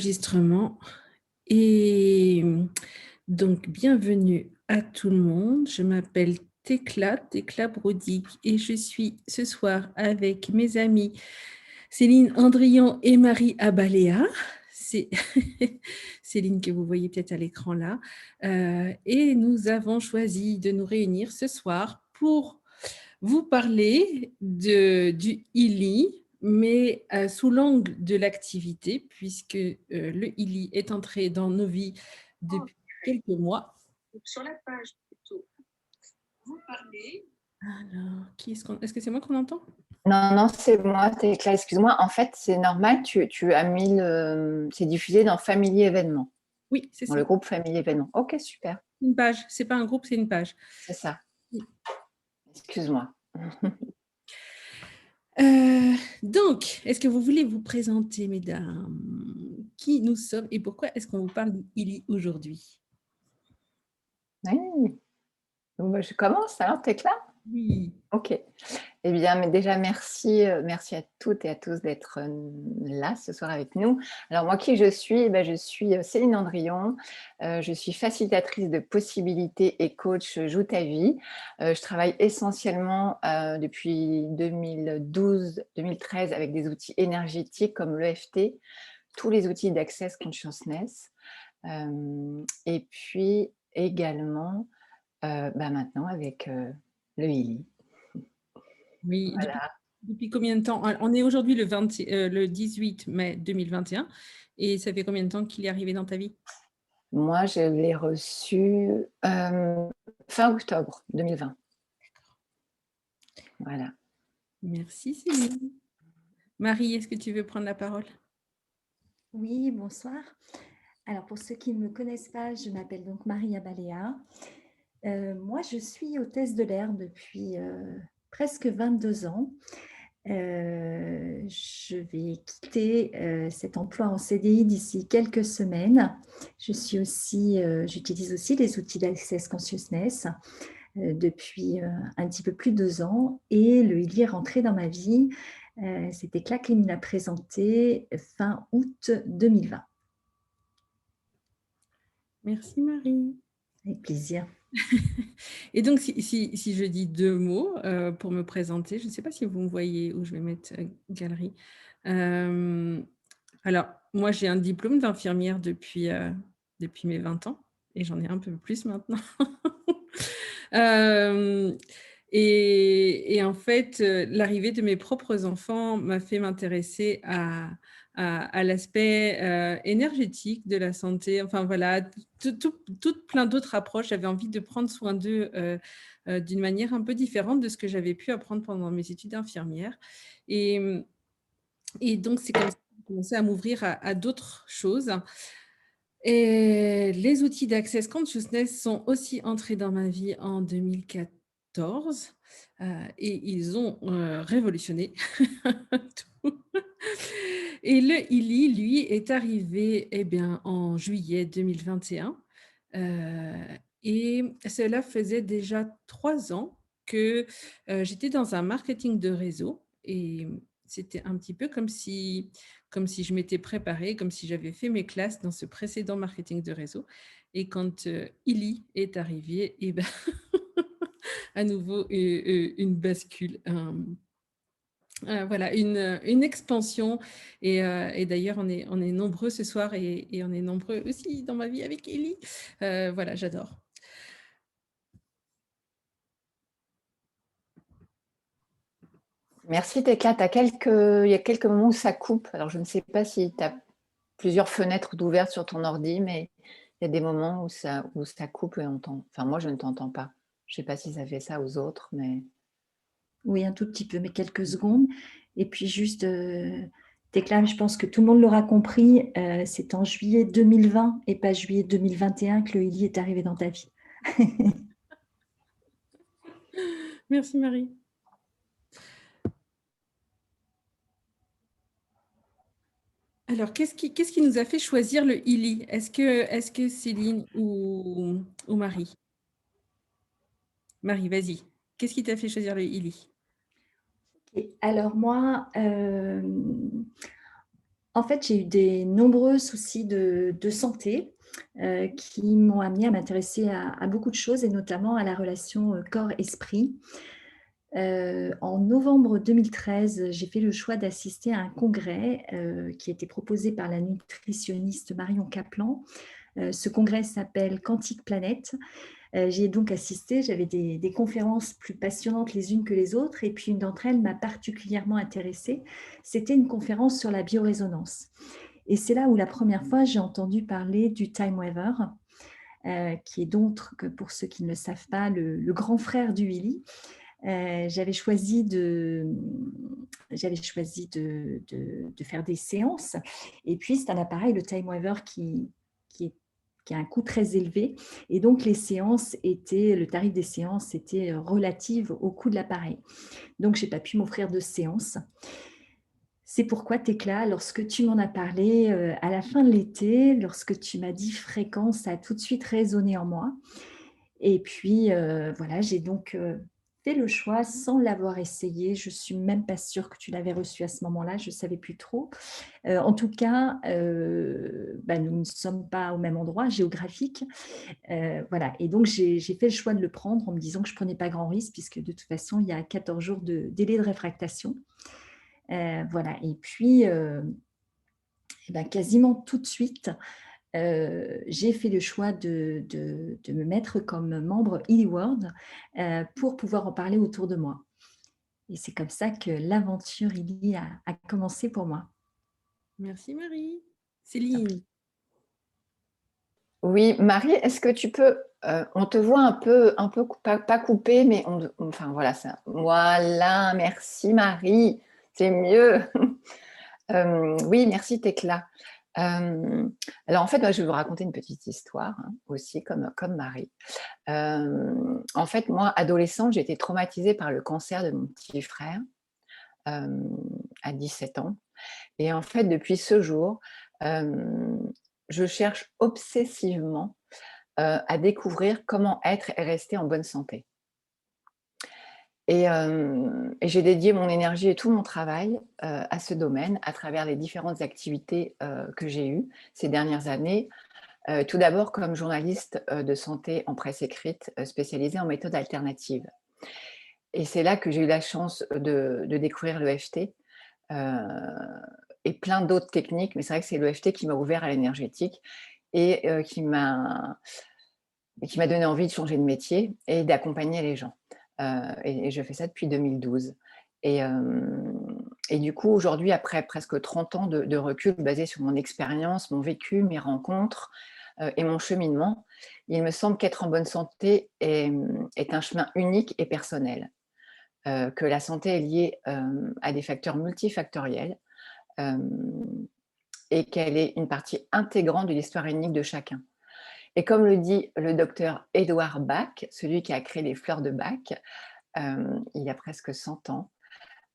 Enregistrement. Et donc, bienvenue à tout le monde. Je m'appelle Tekla Brodick, et je suis ce soir avec mes amis Céline Andrion et Marie Abaléa. C'est Céline que vous voyez peut-être à l'écran là. Et nous avons choisi de nous réunir ce soir pour vous parler du ILI, mais sous l'angle de l'activité, puisque le ILI est entré dans nos vies depuis quelques mois. Sur la page plutôt, vous parlez. Alors, est-ce que c'est moi qu'on entend? Non, non, c'est moi, Tekla, excuse-moi. En fait, c'est normal, tu as mis c'est diffusé dans Family Événements. Oui, c'est ça. Dans le groupe Family Événements. Ok, super. Une page, c'est pas un groupe, c'est une page. C'est ça. Oui. Excuse-moi. Donc, est-ce que vous voulez vous présenter, mesdames, qui nous sommes et pourquoi est-ce qu'on vous parle d'ILI aujourd'hui? Oui. Bon, je commence alors, Tekla? Oui. Ok. Eh bien, mais déjà, merci à toutes et à tous d'être là ce soir avec nous. Alors, moi, qui je suis? Je suis Céline Andrion. Je suis facilitatrice de possibilités et coach Joue ta vie. Je travaille essentiellement depuis 2012-2013 avec des outils énergétiques comme l'EFT, tous les outils d'Access Consciousness. Et puis également, maintenant avec le ILI. Oui, Voilà. depuis combien de temps? On est aujourd'hui le 18 mai 2021, et ça fait combien de temps qu'il est arrivé dans ta vie? Moi, je l'ai reçu fin octobre 2020. Voilà. Merci Céline. Marie, est-ce que tu veux prendre la parole? Oui, bonsoir. Alors, pour ceux qui ne me connaissent pas, je m'appelle donc Marie Abaléa. Moi, je suis hôtesse de l'air depuis presque 22 ans. Je vais quitter cet emploi en CDI d'ici quelques semaines. J'utilise aussi les outils d'Access Consciousness depuis un petit peu plus de 2 ans, et le ILI est rentré dans ma vie. C'était Tekla qui me l'a présenté fin août 2020. Merci Marie. Avec plaisir. Et donc, si je dis 2 mots pour me présenter, je ne sais pas si vous me voyez où je vais mettre galerie. Alors, moi, j'ai un diplôme d'infirmière depuis mes 20 ans, et j'en ai un peu plus maintenant. Et en fait, l'arrivée de mes propres enfants m'a fait m'intéresser à l'aspect énergétique de la santé. Enfin voilà, tout plein d'autres approches. J'avais envie de prendre soin d'eux d'une manière un peu différente de ce que j'avais pu apprendre pendant mes études d'infirmière. Et donc, c'est comme ça que j'ai commencé à m'ouvrir à d'autres choses. Et les outils d'Access Consciousness sont aussi entrés dans ma vie en 2014, et ils ont révolutionné tout. Et le ILI, lui, est arrivé en juillet 2021. Et cela faisait déjà 3 ans que j'étais dans un marketing de réseau, et c'était un petit peu comme si je m'étais préparée, comme si j'avais fait mes classes dans ce précédent marketing de réseau. Et quand ILI est arrivé, à nouveau une bascule, voilà, une expansion. Et d'ailleurs, on est nombreux ce soir, et on est nombreux aussi dans ma vie avec ILI. Voilà, j'adore. Merci Tekla. Il y a quelques moments où ça coupe. Alors, je ne sais pas si tu as plusieurs fenêtres d'ouvertes sur ton ordi, mais il y a des moments où ça coupe et enfin, moi, je ne t'entends pas. Je ne sais pas si ça fait ça aux autres, mais... Oui, un tout petit peu, mais quelques secondes. Et puis juste, Tekla, je pense que tout le monde l'aura compris, c'est en juillet 2020 et pas juillet 2021 que le ILI est arrivé dans ta vie. Merci Marie. Alors, qu'est-ce qui nous a fait choisir le ILI? Est-ce que Céline ou Marie? Marie, vas-y. Qu'est-ce qui t'a fait choisir le ILI? Alors moi, En fait, j'ai eu des nombreux soucis de santé qui m'ont amenée à m'intéresser à beaucoup de choses et notamment à la relation corps-esprit. En novembre 2013, j'ai fait le choix d'assister à un congrès qui a été proposé par la nutritionniste Marion Kaplan. Ce congrès s'appelle Quantique Planète. J'y ai donc assisté, j'avais des conférences plus passionnantes les unes que les autres, et puis une d'entre elles m'a particulièrement intéressée. C'était une conférence sur la biorésonance. Et c'est là où la première fois j'ai entendu parler du Time Weaver, qui est donc, pour ceux qui ne le savent pas, le grand frère du Willy. J'avais choisi de faire des séances. Et puis, c'est un appareil, le Time Weaver, qui a un coût très élevé. Et donc, le tarif des séances était relatif au coût de l'appareil. Donc, je n'ai pas pu m'offrir de séances. C'est pourquoi, Tekla, lorsque tu m'en as parlé à la fin de l'été, lorsque tu m'as dit fréquence, ça a tout de suite résonné en moi. Et puis, voilà, j'ai donc fait le choix sans l'avoir essayé. Je ne suis même pas sûre que tu l'avais reçu à ce moment-là, je ne savais plus trop. En tout cas, nous ne sommes pas au même endroit géographique. Voilà. Et donc, j'ai fait le choix de le prendre en me disant que je ne prenais pas grand risque puisque de toute façon, il y a 14 jours de délai de réfractation. Voilà. Et puis, quasiment tout de suite, j'ai fait le choix de me mettre comme membre eWorld pour pouvoir en parler autour de moi. Et c'est comme ça que l'aventure Illy a commencé pour moi. Merci Marie. Céline. Oui, Marie, est-ce que tu peux, on te voit un peu pas coupé, mais enfin voilà, ça. Voilà, merci Marie, c'est mieux. Oui, merci Tekla. Alors en fait, moi, je vais vous raconter une petite histoire aussi, comme Marie. En fait, moi, adolescente, j'ai été traumatisée par le cancer de mon petit frère à 17 ans. Et en fait, depuis ce jour, je cherche obsessivement à découvrir comment être et rester en bonne santé. Et j'ai dédié mon énergie et tout mon travail à ce domaine à travers les différentes activités que j'ai eues ces dernières années. Tout d'abord comme journaliste de santé en presse écrite spécialisée en méthode alternative. Et c'est là que j'ai eu la chance de découvrir l'EFT et plein d'autres techniques, mais c'est vrai que c'est l'EFT qui m'a ouvert à l'énergétique et qui m'a donné envie de changer de métier et d'accompagner les gens. Et je fais ça depuis 2012. Et du coup, aujourd'hui, après presque 30 ans de recul basé sur mon expérience, mon vécu, mes rencontres et mon cheminement, il me semble qu'être en bonne santé est un chemin unique et personnel. Que la santé est liée à des facteurs multifactoriels et qu'elle est une partie intégrante de l'histoire unique de chacun. Et comme le dit le docteur Édouard Bach, celui qui a créé les fleurs de Bach, il y a presque 100 ans,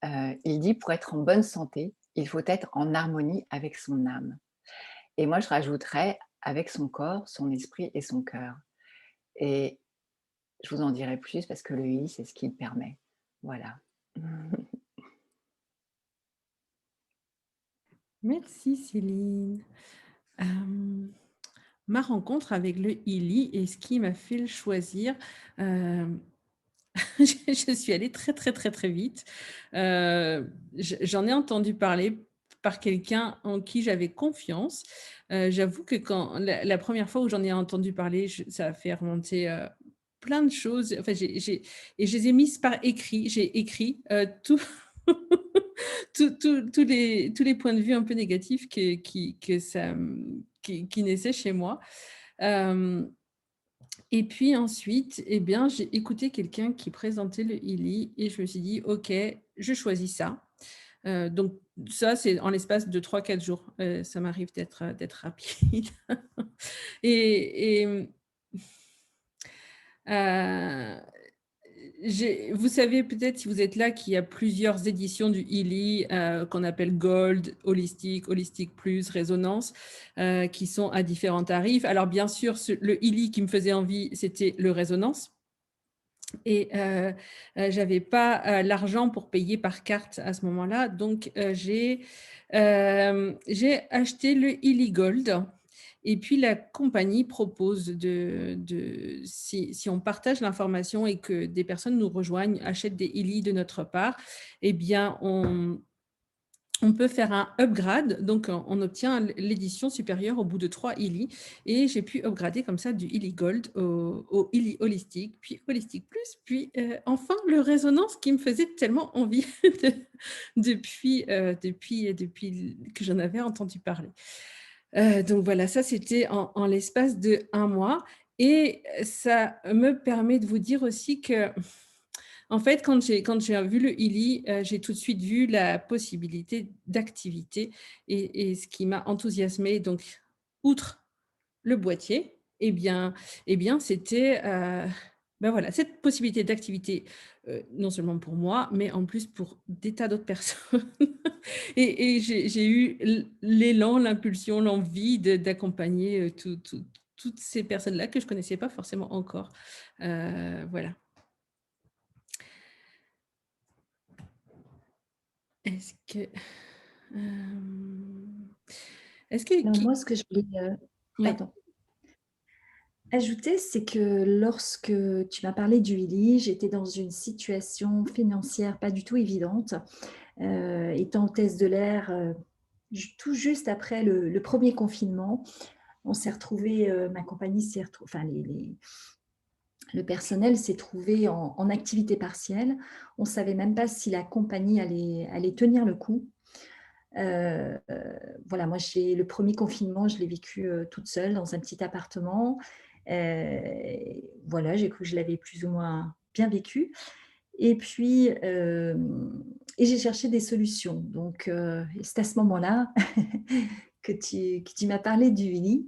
il dit pour être en bonne santé, il faut être en harmonie avec son âme. Et moi, je rajouterais avec son corps, son esprit et son cœur. Et je vous en dirai plus parce que le I, c'est ce qui le permet. Voilà. Merci Céline. Ma rencontre avec le ILI et ce qui m'a fait le choisir, je suis allée très, très, très, très vite. J'en ai entendu parler par quelqu'un en qui j'avais confiance. J'avoue que quand la première fois où j'en ai entendu parler, ça a fait remonter plein de choses. Enfin, et je les ai mises par écrit. J'ai écrit tous les points de vue un peu négatifs qui naissaient chez moi. Et puis ensuite, eh bien, j'ai écouté quelqu'un qui présentait le ILI et je me suis dit, OK, je choisis ça. Donc ça, c'est en l'espace de 3-4 jours. Ça m'arrive d'être rapide. et vous savez peut-être, si vous êtes là, qu'il y a plusieurs éditions du ILI qu'on appelle Gold, Holistic Plus, Résonance, qui sont à différents tarifs. Alors bien sûr, le ILI qui me faisait envie, c'était le Résonance. Et j'avais pas l'argent pour payer par carte à ce moment-là. Donc, j'ai acheté le Illy Gold. Et puis, la compagnie propose si on partage l'information et que des personnes nous rejoignent, achètent des Illy de notre part, eh bien, on peut faire un upgrade, donc on obtient l'édition supérieure au bout de 3 Illy. Et j'ai pu upgrader comme ça du Illy Gold au Illy Holistique, puis Holistique Plus, puis enfin le Résonance qui me faisait tellement envie depuis que j'en avais entendu parler. Donc voilà, ça c'était en l'espace de 1 mois. Et ça me permet de vous dire aussi que en fait, quand j'ai vu le Illy, j'ai tout de suite vu la possibilité d'activité et ce qui m'a enthousiasmée, donc outre le boîtier, eh bien c'était, ben voilà, cette possibilité d'activité, non seulement pour moi, mais en plus pour des tas d'autres personnes et j'ai eu l'élan, l'impulsion, l'envie d'accompagner, toutes ces personnes-là que je connaissais pas forcément encore, voilà. Est-ce que, est-ce que Non, moi, ce que je voulais ouais. pardon, ajouter, c'est que lorsque tu m'as parlé du Illy, j'étais dans une situation financière pas du tout évidente. Étant hôtesse de l'air, tout juste après le premier confinement, on s'est retrouvés, ma compagnie s'est retrouvée, enfin le personnel s'est trouvé en activité partielle. On ne savait même pas si la compagnie allait tenir le coup. Voilà, moi, le premier confinement, je l'ai vécu toute seule dans un petit appartement. Voilà, j'ai cru que je l'avais plus ou moins bien vécu. Et puis, et j'ai cherché des solutions. Donc, c'est à ce moment-là que tu m'as parlé du Willy.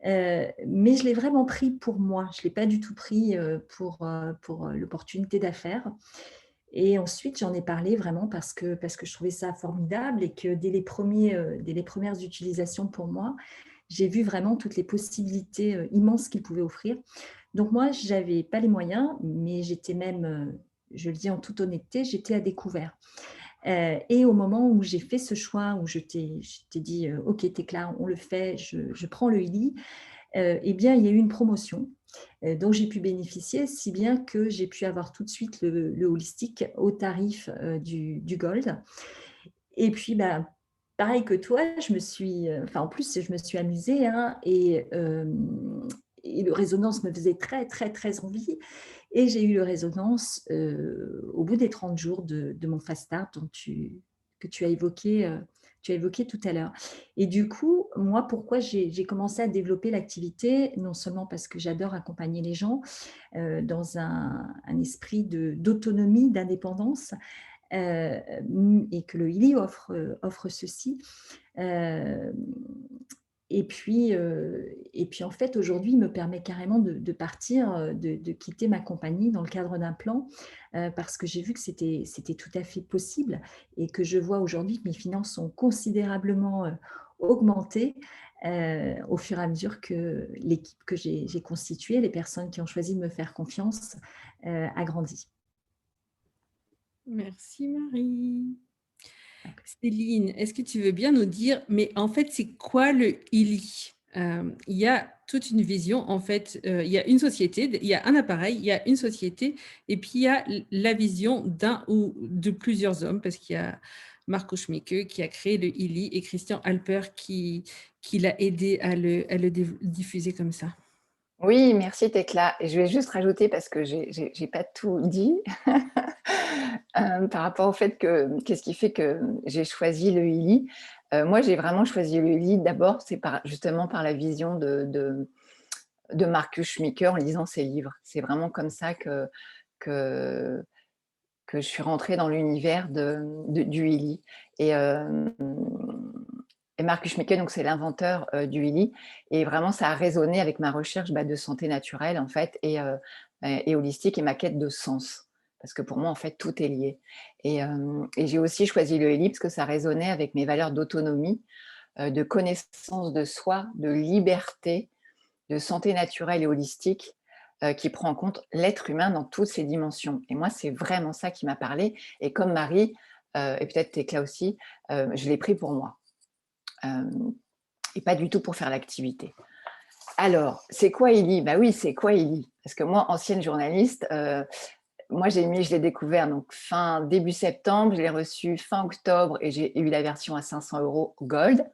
Mais je l'ai vraiment pris pour moi. Je ne l'ai pas du tout pris pour l'opportunité d'affaires. Et ensuite, j'en ai parlé vraiment parce que je trouvais ça formidable et que dès les premières utilisations pour moi, j'ai vu vraiment toutes les possibilités immenses qu'il pouvait offrir. Donc moi, je n'avais pas les moyens, mais j'étais même, je le dis en toute honnêteté, j'étais à découvert. Et au moment où j'ai fait ce choix, où je t'ai dit, OK, Tecla, on le fait, je prends le Illy, eh bien, il y a eu une promotion dont j'ai pu bénéficier, si bien que j'ai pu avoir tout de suite le holistique au tarif du Gold. Et puis, bah, pareil que toi, en plus, je me suis amusée, hein, et le Résonance me faisait très, très, très envie. Et j'ai eu le Résonance au bout des 30 jours de mon fast start que tu as évoqué tout à l'heure. Et du coup, moi, pourquoi j'ai commencé à développer l'activité, non seulement parce que j'adore accompagner les gens dans un esprit d'autonomie, d'indépendance, et que le Illy offre ceci. Et puis en fait, aujourd'hui, il me permet carrément de partir, de quitter ma compagnie dans le cadre d'un plan, parce que j'ai vu que c'était tout à fait possible et que je vois aujourd'hui que mes finances sont considérablement augmentées au fur et à mesure que l'équipe que j'ai constituée, les personnes qui ont choisi de me faire confiance, a grandi. Merci Marie. Céline, est-ce que tu veux bien nous dire, mais en fait, c'est quoi le Illy? Il y a toute une vision, en fait, il y a une société, il y a un appareil, il y a une société, et puis il y a la vision d'un ou de plusieurs hommes, parce qu'il y a Marco Schmicke qui a créé le Illy et Christian Alper qui l'a aidé à le diffuser comme ça. Oui, merci Tecla. Et je vais juste rajouter, parce que j'ai pas tout dit, par rapport au fait que qu'est-ce qui fait que j'ai choisi le Illy. Moi, j'ai vraiment choisi le Illy d'abord, c'est justement par la vision de Marcus Schmicke en lisant ses livres. C'est vraiment comme ça que je suis rentrée dans l'univers du Illy. Et Marcus Schmicke, donc c'est l'inventeur du Illy, et vraiment ça a résonné avec ma recherche de santé naturelle en fait, et holistique, et ma quête de sens, parce que pour moi en fait tout est lié. Et j'ai aussi choisi le Illy parce que ça résonnait avec mes valeurs d'autonomie, de connaissance de soi, de liberté, de santé naturelle et holistique, qui prend en compte l'être humain dans toutes ses dimensions. Et moi, c'est vraiment ça qui m'a parlé. Et comme Marie, et peut-être Tekla aussi, je l'ai pris pour moi. Et pas du tout pour faire l'activité. Alors, c'est quoi Illy? Bah oui, c'est quoi Illy? Parce que moi, ancienne journaliste, moi je l'ai découvert donc début septembre, je l'ai reçu fin octobre et j'ai eu la version à 500 € Gold.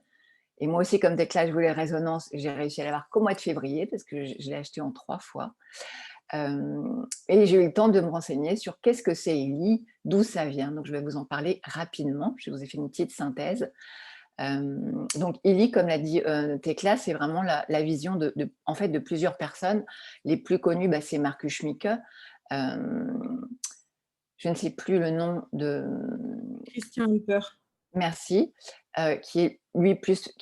Et moi aussi, comme Tekla, je voulais Résonance, j'ai réussi à l'avoir qu'au mois de février parce que je l'ai acheté en 3 fois. Et j'ai eu le temps de me renseigner sur qu'est-ce que c'est Illy, d'où ça vient. Donc je vais vous en parler rapidement. Je vous ai fait une petite synthèse. Donc Illy, comme l'a dit Tekla, c'est vraiment la vision en fait, de plusieurs personnes. Les plus connues, c'est Markus Schmicke. Je ne sais plus le nom de... Christian Hooper. Merci. Qui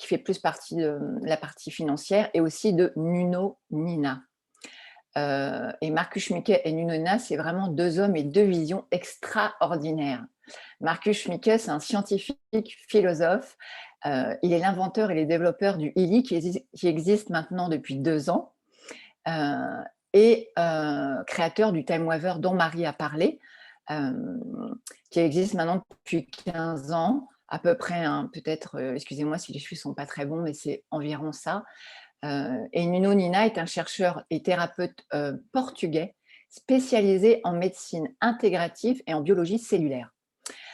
fait plus partie de la partie financière et aussi de Nuno Nina. Et Markus Schmicke et Nuno Nina, c'est vraiment 2 hommes et 2 visions extraordinaires. Markus Schmicke, c'est un scientifique, philosophe. Il est l'inventeur et le développeur du Illy qui existe maintenant depuis 2 ans et créateur du Time Waver dont Marie a parlé, qui existe maintenant depuis 15 ans, à peu près, hein, peut-être, excusez-moi si les chiffres ne sont pas très bons, mais c'est environ ça. Et Nuno Nina est un chercheur et thérapeute portugais spécialisé en médecine intégrative et en biologie cellulaire.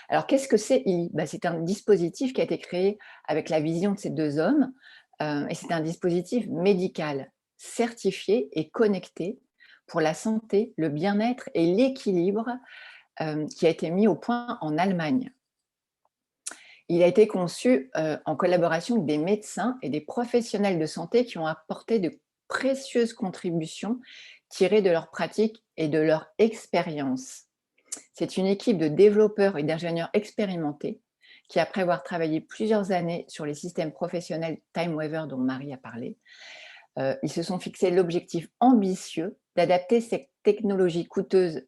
Alors, qu'est-ce que c'est Illy? C'est un dispositif qui a été créé avec la vision de ces 2 hommes et c'est un dispositif médical certifié et connecté pour la santé, le bien-être et l'équilibre qui a été mis au point en Allemagne. Il a été conçu en collaboration avec des médecins et des professionnels de santé qui ont apporté de précieuses contributions tirées de leurs pratiques et de leur expérience. C'est une équipe de développeurs et d'ingénieurs expérimentés qui, après avoir travaillé plusieurs années sur les systèmes professionnels Time Waver dont Marie a parlé, ils se sont fixés l'objectif ambitieux d'adapter cette technologie coûteuse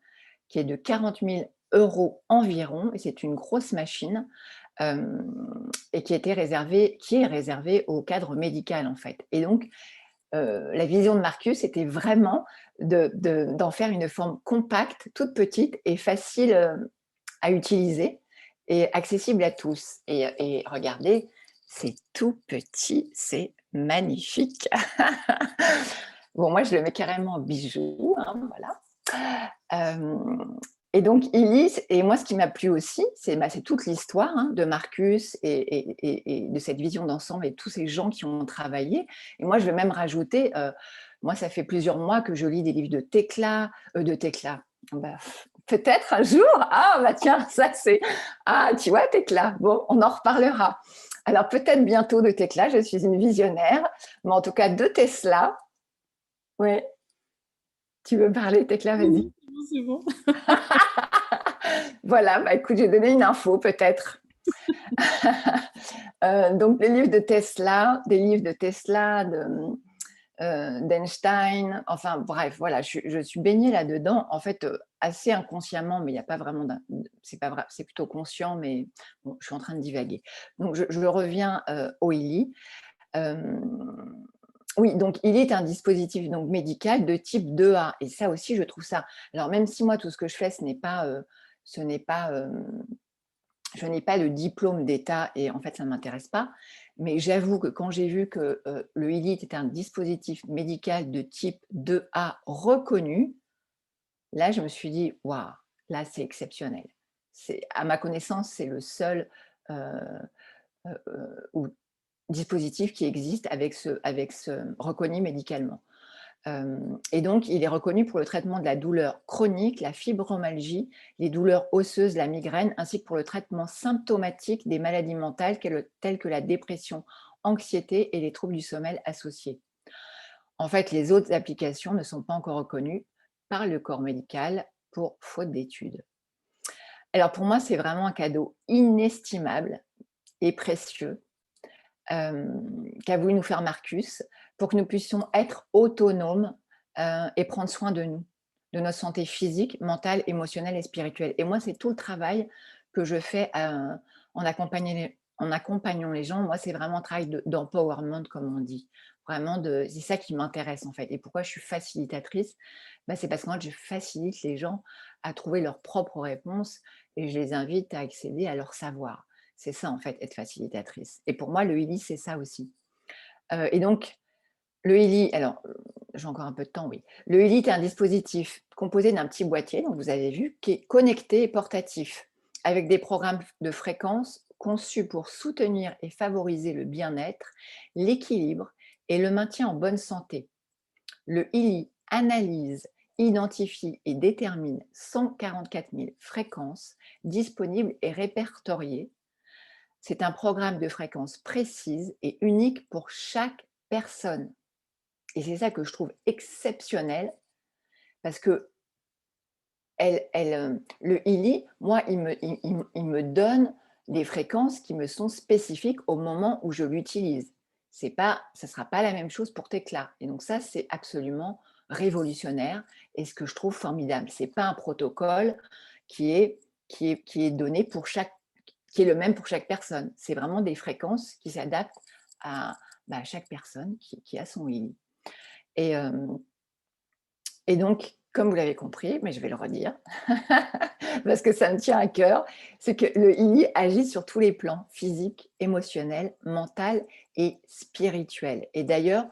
qui est de 40 000 € environ, et c'est une grosse machine, et qui est réservée au cadre médical en fait. Et donc, la vision de Markus était vraiment d'en faire une forme compacte, toute petite et facile à utiliser et accessible à tous. Et regardez, c'est tout petit, c'est magnifique. Bon, moi, je le mets carrément en bijou, hein, voilà. Et donc, Illy, et moi, ce qui m'a plu aussi, c'est toute l'histoire de Markus et de cette vision d'ensemble et tous ces gens qui ont travaillé. Et moi, je vais même rajouter, moi, ça fait plusieurs mois que je lis des livres de Tekla. Peut-être un jour, tiens, ça c'est... Ah, tu vois, Tekla, bon, on en reparlera. Alors, peut-être bientôt de Tekla, je suis une visionnaire, mais en tout cas, de Tesla. Oui. Tu veux parler, Tekla, vas-y. C'est bon. Voilà, écoute, j'ai donné une info peut-être. Donc, des livres de Tesla, d'Einstein, enfin bref, voilà, je suis baignée là-dedans, en fait, assez inconsciemment, mais il n'y a pas vraiment, c'est pas vrai, c'est plutôt conscient, mais bon, je suis en train de divaguer. Donc, je reviens au Illy. Oui, donc Illy est un dispositif donc, médical de type 2A. Et ça aussi, je trouve ça... Alors, même si moi, tout ce que je fais, je n'ai pas le diplôme d'État et en fait, ça ne m'intéresse pas. Mais j'avoue que quand j'ai vu que le Illy était un dispositif médical de type 2A reconnu, là, je me suis dit, waouh, là, c'est exceptionnel. À ma connaissance, c'est le seul dispositif qui existe avec ce reconnu médicalement. Et donc, il est reconnu pour le traitement de la douleur chronique, la fibromyalgie, les douleurs osseuses, la migraine, ainsi que pour le traitement symptomatique des maladies mentales telles que la dépression, anxiété et les troubles du sommeil associés. En fait, les autres applications ne sont pas encore reconnues par le corps médical pour faute d'études. Alors, pour moi, c'est vraiment un cadeau inestimable et précieux qu'a voulu nous faire Markus pour que nous puissions être autonomes et prendre soin de nous, de notre santé physique, mentale, émotionnelle et spirituelle. Et moi, c'est tout le travail que je fais en accompagnant les gens. Moi, c'est vraiment un travail d'empowerment, comme on dit. Vraiment, c'est ça qui m'intéresse en fait. Et pourquoi je suis facilitatrice? C'est parce que moi, je facilite les gens à trouver leurs propres réponses et je les invite à accéder à leur savoir. C'est ça en fait, être facilitatrice. Et pour moi, le Healy, c'est ça aussi. Et donc, le Healy, alors, j'ai encore un peu de temps, oui. Le Healy est un dispositif composé d'un petit boîtier, donc vous avez vu, qui est connecté et portatif, avec des programmes de fréquence conçus pour soutenir et favoriser le bien-être, l'équilibre et le maintien en bonne santé. Le Healy analyse, identifie et détermine 144 000 fréquences disponibles et répertoriées. C'est un programme de fréquences précises et unique pour chaque personne. Et c'est ça que je trouve exceptionnel, parce que le Healy, moi, il me donne des fréquences qui me sont spécifiques au moment où je l'utilise. Ça ne sera pas la même chose pour Tekla. Et donc ça, c'est absolument révolutionnaire et ce que je trouve formidable. Ce n'est pas un protocole qui est donné qui est le même pour chaque personne. C'est vraiment des fréquences qui s'adaptent à chaque personne qui a son Healy. Et donc, comme vous l'avez compris, mais je vais le redire, parce que ça me tient à cœur, c'est que le Healy agit sur tous les plans, physique, émotionnel, mental et spirituel. Et d'ailleurs,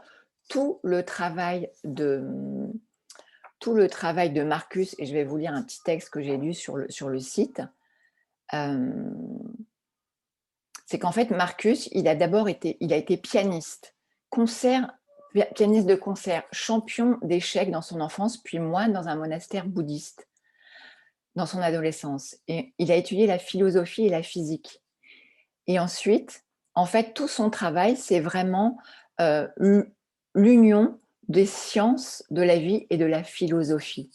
tout le travail de Marcus, et je vais vous lire un petit texte que j'ai lu sur le site, c'est qu'en fait, Marcus, il a été pianiste, pianiste de concert, champion d'échecs dans son enfance, puis moine dans un monastère bouddhiste dans son adolescence. Et il a étudié la philosophie et la physique. Et ensuite, en fait, tout son travail, c'est vraiment l'union des sciences de la vie et de la philosophie,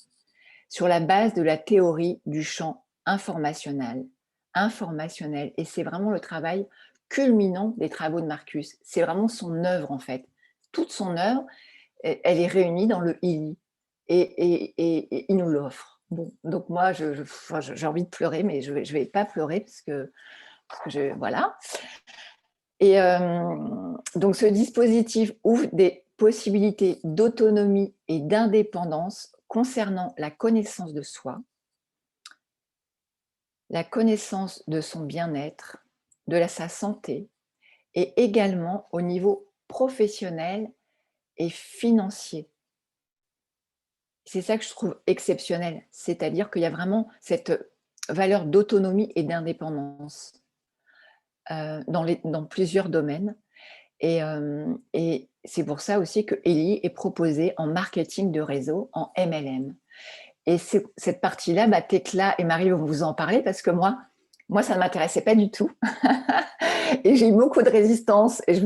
sur la base de la théorie du champ informationnel. Et c'est vraiment le travail culminant des travaux de Marcus. C'est vraiment son œuvre, en fait. Toute son œuvre, elle est réunie dans le Healy. Et il nous l'offre. Bon, donc moi, j'ai envie de pleurer, mais je vais pas pleurer parce que voilà. Et donc, ce dispositif ouvre des possibilités d'autonomie et d'indépendance concernant la connaissance de soi, la connaissance de son bien-être, de sa santé, et également au niveau professionnel et financier. C'est ça que je trouve exceptionnel, c'est-à-dire qu'il y a vraiment cette valeur d'autonomie et d'indépendance dans plusieurs domaines. Et c'est pour ça aussi que Healy est proposé en marketing de réseau, en MLM. Et cette partie-là, Tekla et Marie vont vous en parler parce que moi ça ne m'intéressait pas du tout. Et j'ai eu beaucoup de résistance. Et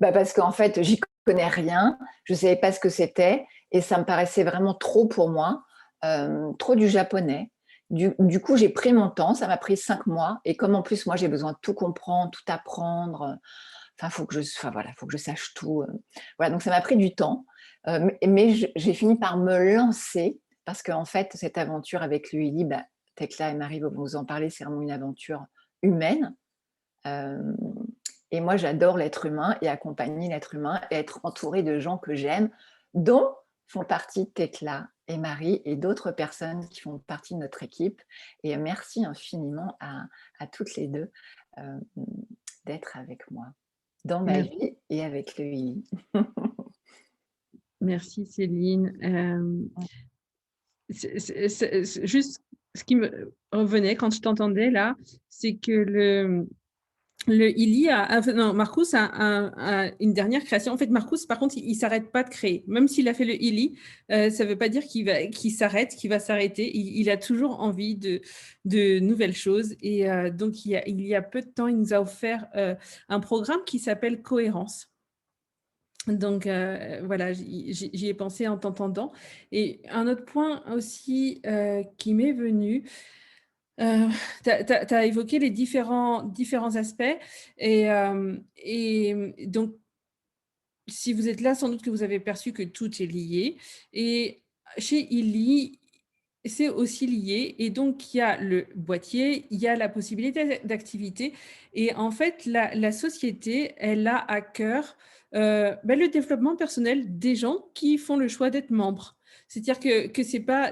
parce qu'en fait, j'y connais rien, je ne savais pas ce que c'était. Et ça me paraissait vraiment trop pour moi, trop du japonais. Du coup, j'ai pris mon temps, ça m'a pris 5 mois. Et comme en plus, moi, j'ai besoin de tout comprendre, tout apprendre, faut que je sache tout. Voilà, donc ça m'a pris du temps. Mais j'ai fini par me lancer parce qu'en fait, cette aventure avec le Healy, Tekla et Marie vont vous en parler, c'est vraiment une aventure humaine. Et moi, j'adore l'être humain et accompagner l'être humain et être entourée de gens que j'aime, dont font partie Tekla et Marie et d'autres personnes qui font partie de notre équipe. Et merci infiniment à toutes les deux d'être avec moi dans ma vie et avec le Healy. Merci Céline. Juste ce qui me revenait quand je t'entendais là, c'est que le Healy Marcus a une dernière création. En fait, Marcus, par contre, il ne s'arrête pas de créer. Même s'il a fait le Healy, ça ne veut pas dire qu'il va s'arrêter. Il a toujours envie de nouvelles choses. Et donc, il y a peu de temps, il nous a offert un programme qui s'appelle Cohérence. Donc, voilà, j'y ai pensé en t'entendant. Et un autre point aussi qui m'est venu, tu as évoqué les différents aspects. Et donc, si vous êtes là, sans doute que vous avez perçu que tout est lié. Et chez Healy, c'est aussi lié. Et donc, il y a le boîtier, il y a la possibilité d'activité. Et en fait, la société, elle a à cœur le développement personnel des gens qui font le choix d'être membres. C'est-à-dire que c'est pas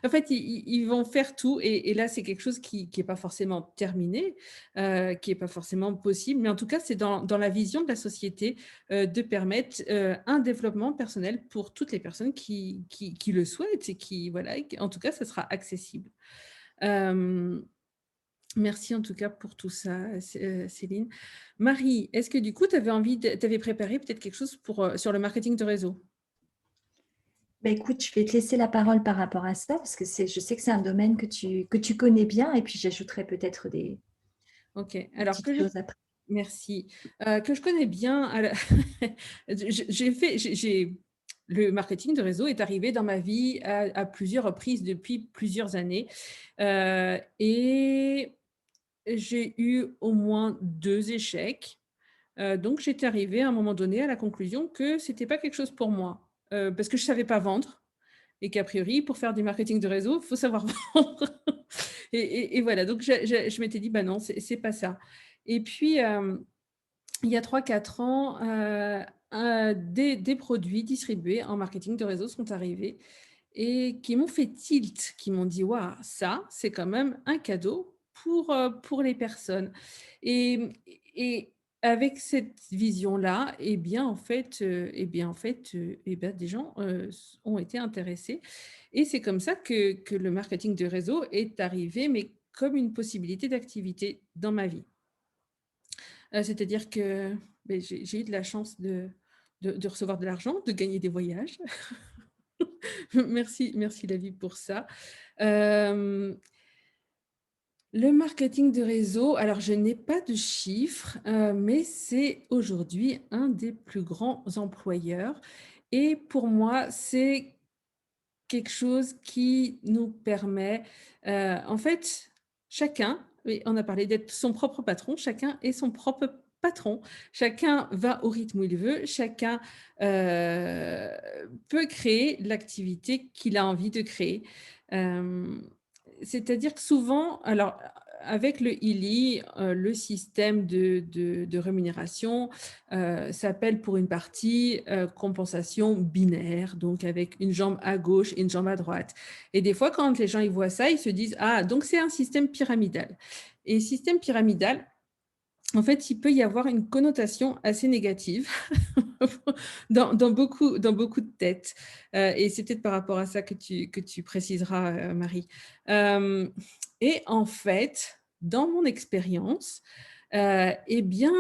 en fait, ils vont faire tout et là, c'est quelque chose qui est pas forcément terminé, qui est pas forcément possible, mais en tout cas, c'est dans la vision de la société, de permettre, un développement personnel pour toutes les personnes qui le souhaitent et qui voilà, et en tout cas, ça sera accessible. Hem Merci en tout cas pour tout ça, Céline. Marie, est-ce que du coup, tu avais préparé peut-être quelque chose sur le marketing de réseau? Bah, écoute, je vais te laisser la parole par rapport à ça, parce que je sais que c'est un domaine que tu connais bien, et puis j'ajouterai peut-être OK. des Alors petites choses après. merci. Que je connais bien, le marketing de réseau est arrivé dans ma vie à plusieurs reprises depuis plusieurs années, et j'ai eu au moins 2 échecs. Donc j'étais arrivée à un moment donné à la conclusion que c'était pas quelque chose pour moi, parce que je savais pas vendre et qu'a priori pour faire du marketing de réseau, il faut savoir vendre et voilà, donc je m'étais dit: «Bah non, c'est pas ça» et puis, il y a 3 4 ans, des produits distribués en marketing de réseau sont arrivés et qui m'ont fait tilt, qui m'ont dit: «Waouh, ça, c'est quand même un cadeau pour les personnes» et avec cette vision-là, des gens, ont été intéressés et c'est comme ça que le marketing de réseau est arrivé, mais comme une possibilité d'activité dans ma vie. C'est-à-dire que, j'ai eu de la chance de recevoir de l'argent, de gagner des voyages. Merci la vie pour ça. Hem, le marketing de réseau, alors je n'ai pas de chiffres, mais c'est aujourd'hui un des plus grands employeurs et pour moi, c'est quelque chose qui nous permet, en fait, chacun oui, on a parlé d'être son propre patron, chacun est son propre patron. Chacun va au rythme où il veut, chacun, heu, peut créer l'activité qu'il a envie de créer. Hem, c'est-à-dire que souvent alors, avec le ELI, le système de rémunération, s'appelle pour une partie, compensation binaire, donc avec une jambe à gauche et une jambe à droite. Et des fois, quand les gens ils voient ça, ils se disent: «Ah, donc c'est un système pyramidal» et système pyramidal, en fait, il peut y avoir une connotation assez négative dans beaucoup de têtes, et c'est peut-être par rapport à ça que tu préciseras, Marie. Hem et en fait, dans mon expérience, et bien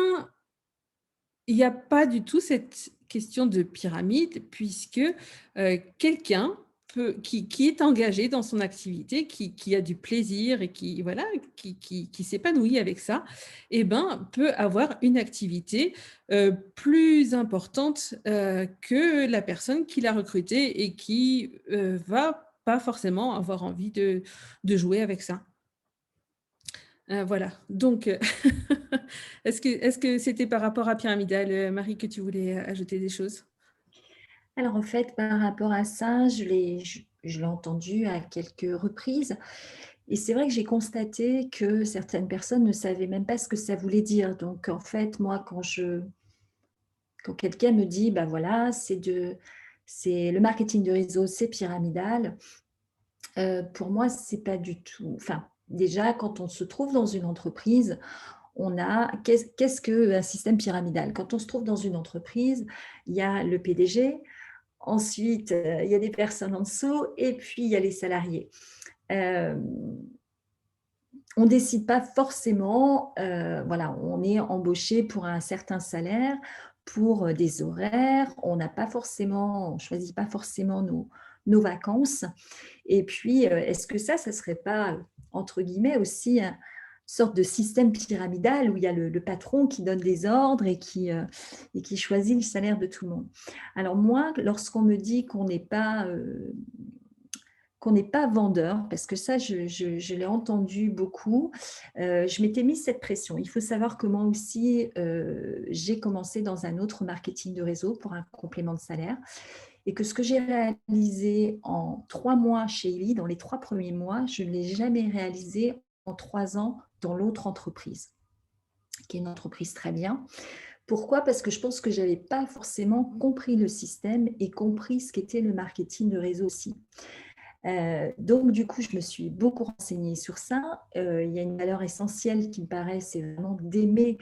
il n'y a pas du tout cette question de pyramide puisque, quelqu'un qui est engagé dans son activité, qui a du plaisir et qui voilà, qui s'épanouit avec ça et ben, peut avoir une activité, plus importante, que la personne qui l'a recruté et qui, va pas forcément avoir envie de jouer avec ça. Voilà, donc est-ce que c'était par rapport à pyramidal, Marie, que tu voulais, ajouter des choses? Alors en fait, par rapport à ça, je l'ai entendu à quelques reprises, et c'est vrai que j'ai constaté que certaines personnes ne savaient même pas ce que ça voulait dire. Donc en fait, moi, quand quelqu'un me dit: «Bah, voilà, c'est le marketing de réseau, c'est pyramidal», pour moi, c'est pas du tout, enfin, déjà, quand on se trouve dans une entreprise, on a qu'est-ce qu'un système pyramidal? Quand on se trouve dans une entreprise, il y a le PDG, ensuite, il y a des personnes en dessous, et puis il y a les salariés. Hem, on décide pas forcément, voilà, on est embauché pour un certain salaire, pour, des horaires, on choisit pas forcément nos vacances, et puis, est-ce que ça serait pas, entre guillemets aussi, une sorte de système pyramidal où il y a le patron qui donne des ordres et qui choisit le salaire de tout le monde? Alors moi, lorsqu'on me dit qu'on n'est pas vendeur, parce que ça, je l'ai entendu beaucoup, je m'étais mise cette pression. Il faut savoir que moi aussi, j'ai commencé dans un autre marketing de réseau pour un complément de salaire, et que ce que j'ai réalisé en 3 mois chez Illy, dans les 3 premiers mois, je ne l'ai jamais réalisé en 3 ans dans l'autre entreprise, qui est une entreprise très bien. Pourquoi? Parce que je pense que je n'avais pas forcément compris le système et compris ce qu'était le marketing de réseau aussi. Donc du coup, je me suis beaucoup renseignée sur ça. Il y a une valeur essentielle qui me paraît, c'est vraiment d'aimer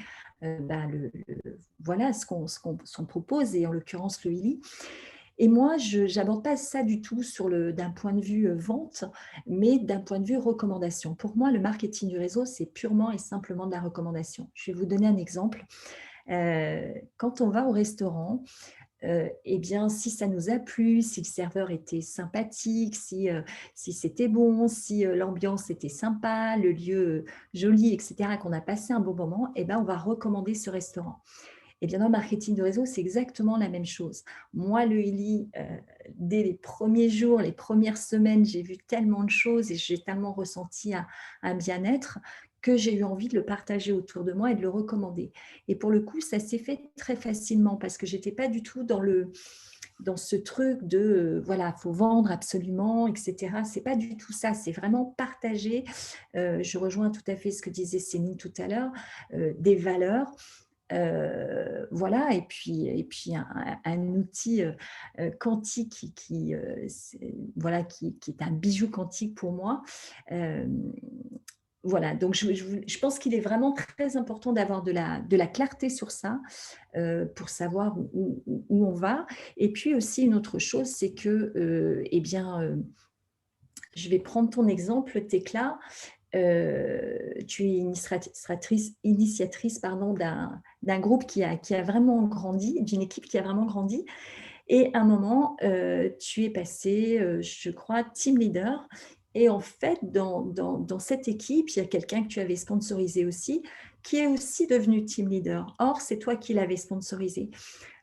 voilà, ce qu'on propose, et en l'occurrence le Illy. Et moi, je n'aborde pas ça du tout d'un point de vue vente, mais d'un point de vue recommandation. Pour moi, le marketing du réseau, c'est purement et simplement de la recommandation. Je vais vous donner un exemple. Quand on va au restaurant, eh bien, si ça nous a plu, si le serveur était sympathique, si c'était bon, si l'ambiance était sympa, le lieu joli, etc., qu'on a passé un bon moment, eh bien, on va recommander ce restaurant. Et bien, dans le marketing de réseau, c'est exactement la même chose. Moi, le Illy, dès les premiers jours, les premières semaines, j'ai vu tellement de choses et j'ai tellement ressenti un bien-être que j'ai eu envie de le partager autour de moi et de le recommander. Et pour le coup, ça s'est fait très facilement parce que je n'étais pas du tout dans ce truc de voilà, il faut vendre absolument, etc. Ce n'est pas du tout ça, c'est vraiment partager. Je rejoins tout à fait ce que disait Céline tout à l'heure, des valeurs. Voilà, et puis un outil quantique voilà, qui est un bijou quantique pour moi. Euh, voilà, donc je pense qu'il est vraiment très important d'avoir de la clarté sur ça pour savoir où on va. Et puis aussi une autre chose, c'est que, eh bien, je vais prendre ton exemple, Tekla. Tu es initiatrice pardon, d'un groupe qui a vraiment grandi, d'une équipe qui a vraiment grandi. Et à un moment, tu es passé, je crois, team leader. Et en fait, dans cette équipe, il y a quelqu'un que tu avais sponsorisé aussi, qui est aussi devenu team leader. Or, c'est toi qui l'avais sponsorisé.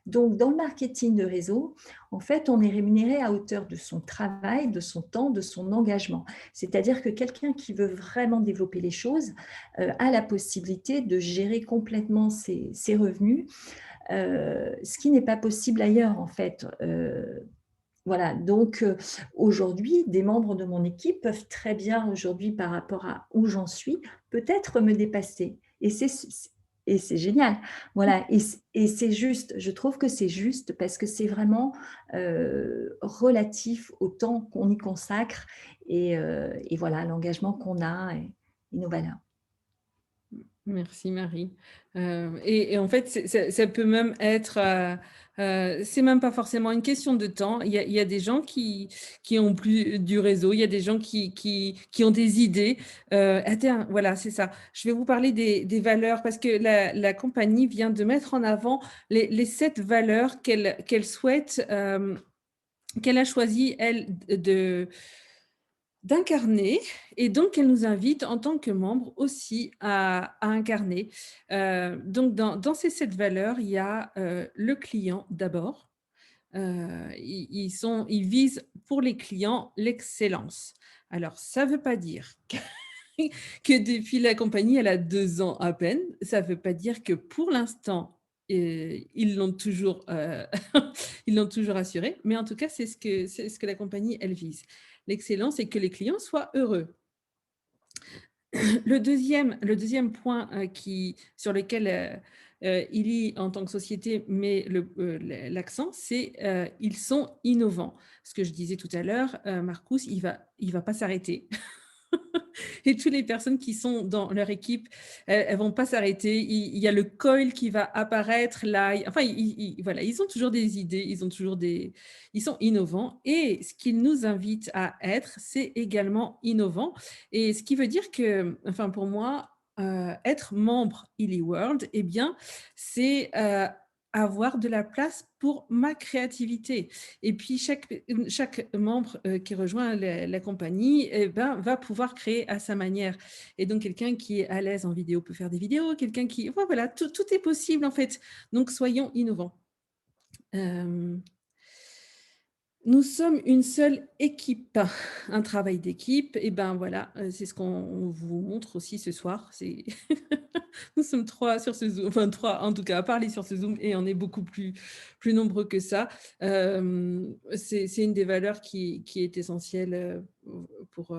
Donc, dans le marketing de réseau, en fait, on est rémunéré à hauteur de son travail, de son temps, de son engagement. C'est-à-dire que quelqu'un qui veut vraiment développer les choses a la possibilité de gérer complètement ses revenus, ce qui n'est pas possible ailleurs, en fait. Voilà, donc aujourd'hui, des membres de mon équipe peuvent très bien, aujourd'hui, par rapport à où j'en suis, peut-être me dépasser. Et c'est génial. Voilà, et c'est juste, je trouve que c'est juste parce que c'est vraiment relatif au temps qu'on y consacre et voilà, l'engagement qu'on a et nos valeurs. Merci Marie. Et en fait, ça peut même être, c'est même pas forcément une question de temps. Il y a des gens qui ont plus du réseau, il y a des gens qui ont des idées. Attends, voilà, c'est ça. Je vais vous parler des valeurs parce que la compagnie vient de mettre en avant les 7 valeurs qu'elle souhaite, qu'elle a choisi, elle, d'incarner, et donc elle nous invite en tant que membre aussi à incarner. Donc dans ces 7 valeurs, il y a le client d'abord. Ils visent pour les clients l'excellence. Alors, ça ne veut pas dire que depuis la compagnie, elle a 2 ans à peine. Ça ne veut pas dire que pour l'instant, ils l'ont toujours, ils l'ont toujours assuré. Mais en tout cas, c'est ce que la compagnie, elle vise. L'excellence, c'est que les clients soient heureux. Le deuxième point sur lequel Illy, en tant que société, met l'accent, c'est ils sont innovants. Ce que je disais tout à l'heure, Marcus, il va pas s'arrêter. Et toutes les personnes qui sont dans leur équipe, elles vont pas s'arrêter. Il y a le coil qui va apparaître là. Enfin, voilà, ils ont toujours des idées, ils sont innovants. Et ce qu'ils nous invitent à être, c'est également innovant. Et ce qui veut dire que, enfin, pour moi, être membre Illy World, eh bien, c'est avoir de la place pour ma créativité. Et puis, chaque membre qui rejoint la compagnie va pouvoir créer à sa manière. Et donc, quelqu'un qui est à l'aise en vidéo peut faire des vidéos, quelqu'un qui... Voilà, tout est possible en fait. Donc, soyons innovants. Nous sommes une seule équipe, un travail d'équipe. Et ben voilà, c'est ce qu'on vous montre aussi ce soir. Nous sommes 3 sur ce Zoom, enfin 3 en tout cas à parler sur ce Zoom, et on est beaucoup plus nombreux que ça. C'est une des valeurs qui est essentielle pour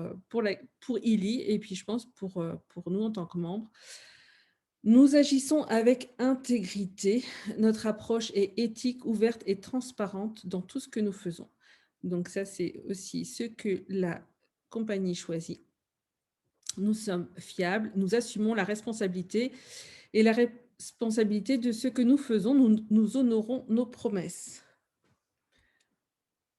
Illy, et puis je pense pour nous en tant que membres. Nous agissons avec intégrité. Notre approche est éthique, ouverte et transparente dans tout ce que nous faisons. Donc ça, c'est aussi ce que la compagnie choisit. Nous sommes fiables, nous assumons la responsabilité et la responsabilité de ce que nous faisons, nous honorons nos promesses.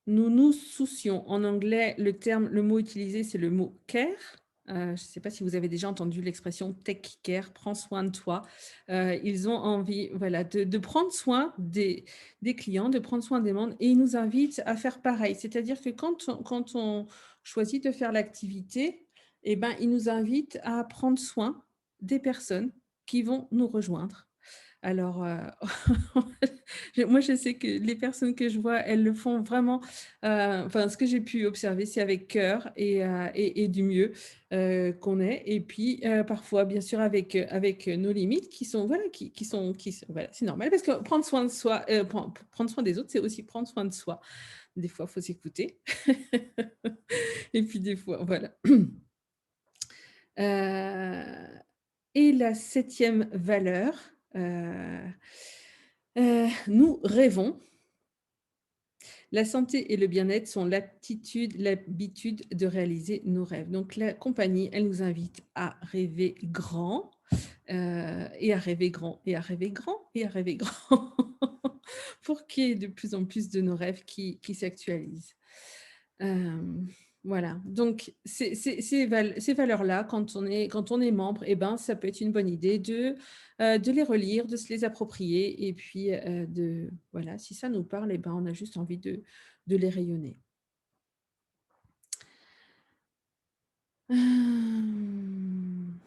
Nous nous soucions. En anglais, le mot utilisé, c'est le mot care. Je ne sais pas si vous avez déjà entendu l'expression take care, prends soin de toi. Ils ont envie de prendre soin des clients, de prendre soin des membres et ils nous invitent à faire pareil. C'est-à-dire que quand on choisit de faire l'activité, eh ben, ils nous invitent à prendre soin des personnes qui vont nous rejoindre. Alors, moi, je sais que les personnes que je vois, elles le font vraiment, enfin, ce que j'ai pu observer, c'est avec cœur et du mieux qu'on est. Et puis, parfois, bien sûr, avec nos limites qui sont, voilà, voilà, c'est normal parce que prendre soin de soi, prendre soin des autres, c'est aussi prendre soin de soi. Des fois, il faut s'écouter. Et puis, des fois, voilà. Et la 7e valeur, nous rêvons. La santé et le bien-être sont l'aptitude de réaliser nos rêves. Donc, la compagnie, elle nous invite à rêver grand, et à rêver grand, et à rêver grand, et à rêver grand, pour qu'il y ait de plus en plus de nos rêves qui s'actualisent. Voilà, donc ces valeurs-là, quand on est membre, eh ben, ça peut être une bonne idée de les relire, de se les approprier, et puis voilà, si ça nous parle, eh ben, on a juste envie de les rayonner.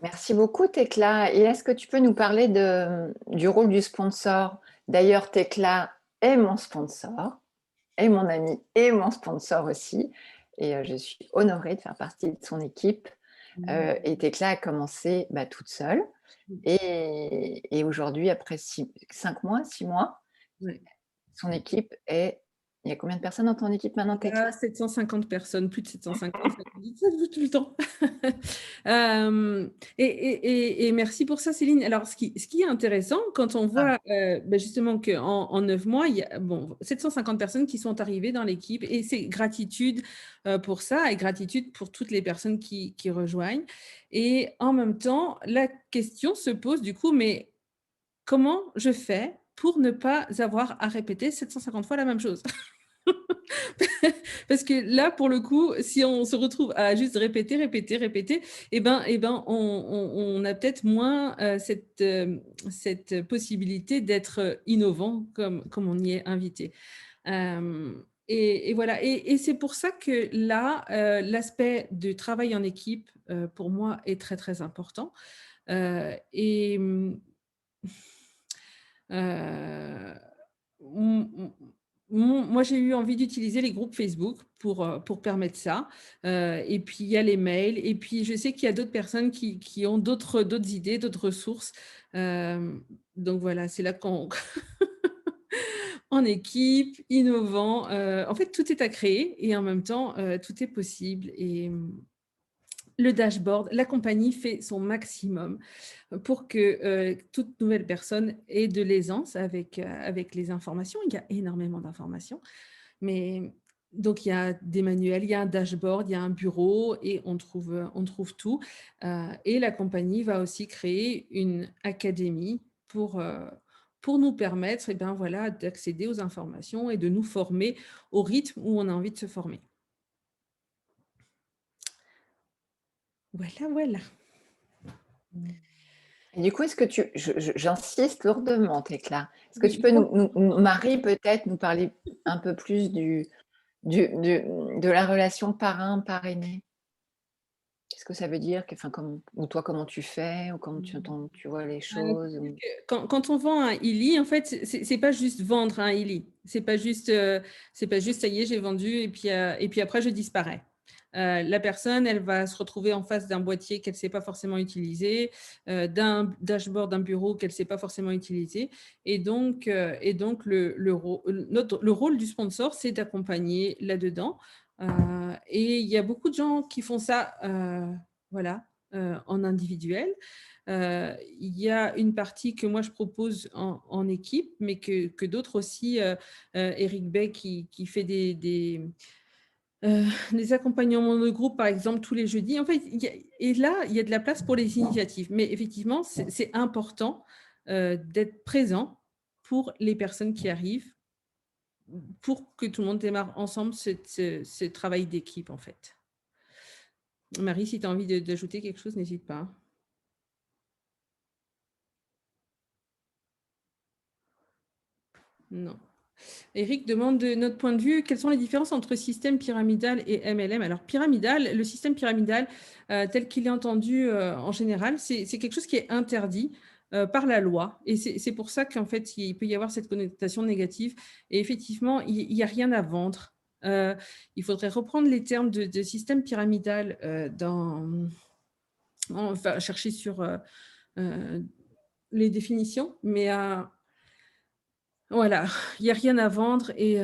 Merci beaucoup, Tekla. Et est-ce que tu peux nous parler du rôle du sponsor? D'ailleurs, Tekla est mon sponsor, est mon ami et mon sponsor aussi. Et je suis honorée de faire partie de son équipe. Et Tekla a commencé toute seule. Et aujourd'hui, après 6 mois, Ouais. son équipe est... Il y a combien de personnes dans ton équipe maintenant, Tekla? 750 personnes, plus de 750, ça tout le temps. Et merci pour ça, Céline. Alors, ce qui est intéressant, quand on voit justement qu'en 9 mois, il y a 750 personnes qui sont arrivées dans l'équipe, et c'est gratitude pour ça, et gratitude pour toutes les personnes qui rejoignent. Et en même temps, la question se pose du coup, mais comment je fais pour ne pas avoir à répéter 750 fois la même chose? Parce que là, pour le coup, si on se retrouve à juste répéter, eh ben, on a peut-être moins cette possibilité d'être innovant comme on y est invité. Et voilà. Et c'est pour ça que là, l'aspect de travail en équipe, pour moi, est très, très important. Et moi, j'ai eu envie d'utiliser les groupes Facebook pour permettre ça. Et puis, il y a les mails. Et puis, je sais qu'il y a d'autres personnes qui ont d'autres idées, d'autres ressources. Donc, voilà, c'est là qu'on... en équipe, innovant. En fait, tout est à créer et en même temps, tout est possible. Et le dashboard, la compagnie fait son maximum pour que toute nouvelle personne ait de l'aisance avec les informations. Il y a énormément d'informations, mais donc il y a des manuels, il y a un dashboard, il y a un bureau et on trouve tout. Et la compagnie va aussi créer une académie pour nous permettre voilà, d'accéder aux informations et de nous former au rythme où on a envie de se former. Voilà, voilà. Et du coup, est-ce que j'insiste lourdement, Tekla, est-ce que tu peux Marie, peut-être nous parler un peu plus de la relation parrain-parrainé? Qu'est-ce que ça veut dire? Ou toi, comment tu fais? Ou comment tu vois les choses? Quand on vend un e-lit, en fait, c'est pas juste vendre un e-lit. C'est pas juste, ça y est, j'ai vendu et puis après, je disparais. La personne, elle va se retrouver en face d'un boîtier qu'elle ne sait pas forcément utiliser, d'un dashboard, d'un bureau qu'elle ne sait pas forcément utiliser. Et donc le rôle du sponsor, c'est d'accompagner là-dedans. Et il y a beaucoup de gens qui font ça, voilà, en individuel. Il y a une partie que moi je propose en équipe, mais que d'autres aussi, Eric Bey qui fait des accompagnements de groupe, par exemple, tous les jeudis. En fait, et là, il y a de la place pour les initiatives. Mais effectivement, c'est important d'être présent pour les personnes qui arrivent, pour que tout le monde démarre ensemble ce travail d'équipe, en fait. Marie, si tu as envie d'ajouter quelque chose, n'hésite pas. Non. Eric demande de notre point de vue, quelles sont les différences entre système pyramidal et MLM? Alors, pyramidal, le système pyramidal, tel qu'il est entendu en général, c'est quelque chose qui est interdit par la loi. Et c'est pour ça qu'en fait, il peut y avoir cette connotation négative. Et effectivement, il n'y a rien à vendre. Il faudrait reprendre les termes de système pyramidal enfin, chercher sur les définitions, mais voilà, il n'y a rien à vendre et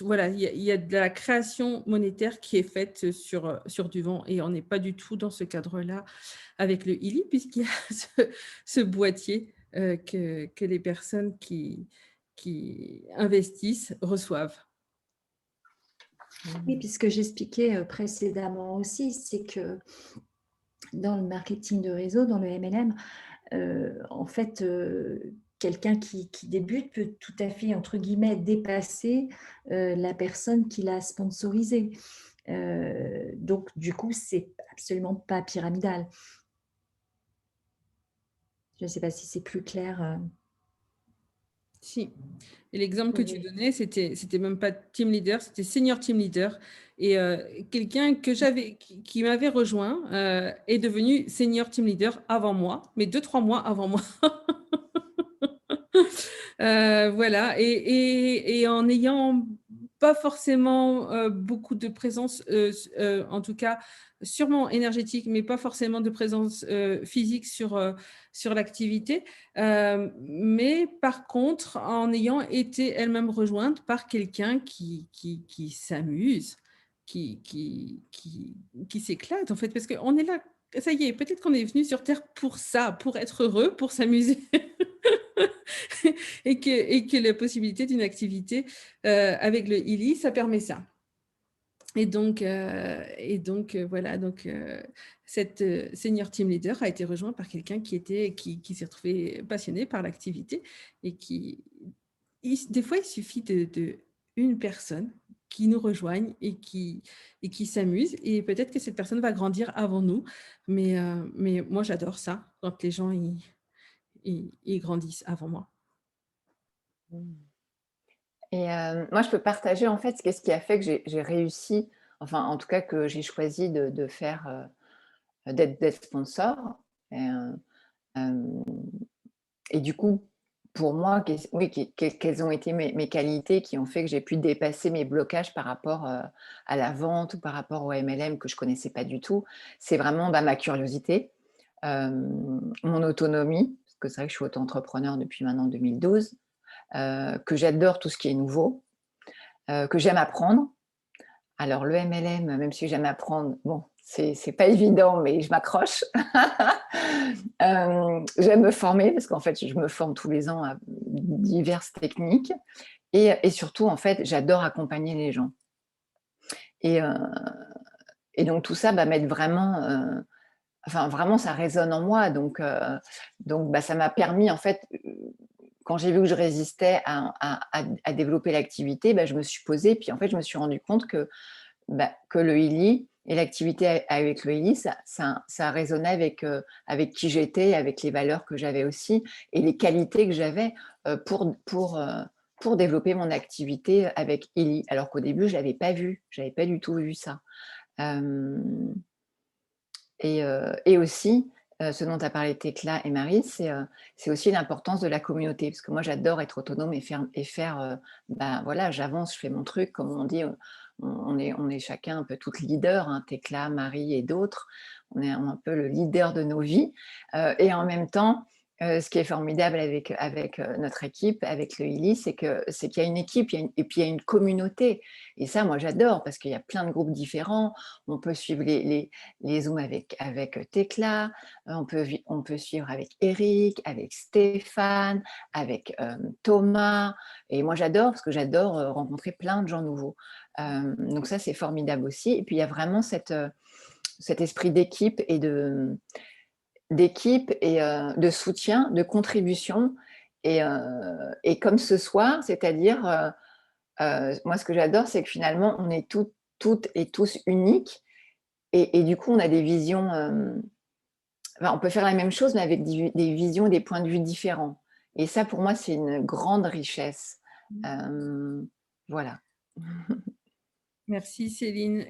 voilà, il y a de la création monétaire qui est faite sur du vent et on n'est pas du tout dans ce cadre-là avec le Illy puisqu'il y a ce boîtier que les personnes qui investissent reçoivent. Oui, puisque j'expliquais précédemment aussi, c'est que dans le marketing de réseau, dans le MLM, en fait, quelqu'un qui débute peut tout à fait, entre guillemets, dépasser la personne qui l'a sponsorisé. Donc, du coup, c'est absolument pas pyramidal. Je ne sais pas si c'est plus clair. Si. Et l'exemple que tu donnais, c'était même pas team leader, c'était senior team leader. Et quelqu'un qui m'avait rejoint est devenu senior team leader avant moi, mais 2-3 mois avant moi. Voilà. Et en n'ayant pas forcément beaucoup de présence, en tout cas sûrement énergétique, mais pas forcément de présence physique sur l'activité. Mais par contre, en ayant été elle-même rejointe par quelqu'un qui s'amuse, qui s'éclate, en fait, parce qu'on est là, ça y est, peut-être qu'on est venu sur Terre pour ça, pour être heureux, pour s'amuser. et que la possibilité d'une activité avec le Illy, ça permet ça. Et donc, voilà, donc cette senior team leader a été rejointe par quelqu'un qui s'est retrouvé passionné par l'activité et des fois, il suffit de une personne qui nous rejoigne et qui s'amuse. Et peut-être que cette personne va grandir avant nous. Mais moi, j'adore ça, quand les gens ils grandissent avant moi. Et moi, je peux partager en fait ce qui a fait que j'ai réussi, enfin en tout cas que j'ai choisi de faire, d'être sponsor. Et du coup, pour moi, quelles ont été mes qualités qui ont fait que j'ai pu dépasser mes blocages par rapport à la vente ou par rapport au MLM que je ne connaissais pas du tout. C'est vraiment ma curiosité, mon autonomie, parce que c'est vrai que je suis auto-entrepreneur depuis maintenant 2012, que j'adore tout ce qui est nouveau, que j'aime apprendre. Alors le MLM, même si j'aime apprendre, bon, c'est pas évident, mais je m'accroche. J'aime me former parce qu'en fait, je me forme tous les ans à diverses techniques et surtout, en fait, j'adore accompagner les gens. Et donc tout ça m'aide vraiment, enfin vraiment, ça résonne en moi. Donc ça m'a permis, en fait, quand j'ai vu que je résistais à développer l'activité, je me suis posée, puis en fait, je me suis rendu compte que le Illy et l'activité avec le Illy, ça résonnait avec qui j'étais, avec les valeurs que j'avais aussi et les qualités que j'avais pour développer mon activité avec Illy. Alors qu'au début, je n'avais pas vu, je n'avais pas du tout vu ça. Et aussi, ce dont tu as parlé Thécla et Marie, c'est aussi l'importance de la communauté. Parce que moi, j'adore être autonome et faire voilà, j'avance, je fais mon truc, comme on dit. On est chacun un peu toutes leaders, hein, Thécla, Marie et d'autres. On est un peu le leader de nos vies. Et en même temps, Ce qui est formidable avec notre équipe, avec le ILI, c'est qu'il y a une équipe et puis il y a une communauté. Et ça, moi, j'adore parce qu'il y a plein de groupes différents. On peut suivre les Zooms avec Tekla, on peut suivre avec Eric, avec Stéphane, avec Thomas. Et moi, j'adore parce que j'adore rencontrer plein de gens nouveaux. Donc ça, c'est formidable aussi. Et puis, il y a vraiment cet esprit d'équipe et de soutien, de contribution. Et comme ce soir, c'est-à-dire, moi ce que j'adore, c'est que finalement, on est toutes et tous uniques. Et du coup, on a des visions, enfin, on peut faire la même chose, mais avec des visions, des points de vue différents. Et ça, pour moi, c'est une grande richesse. Voilà. Merci Céline.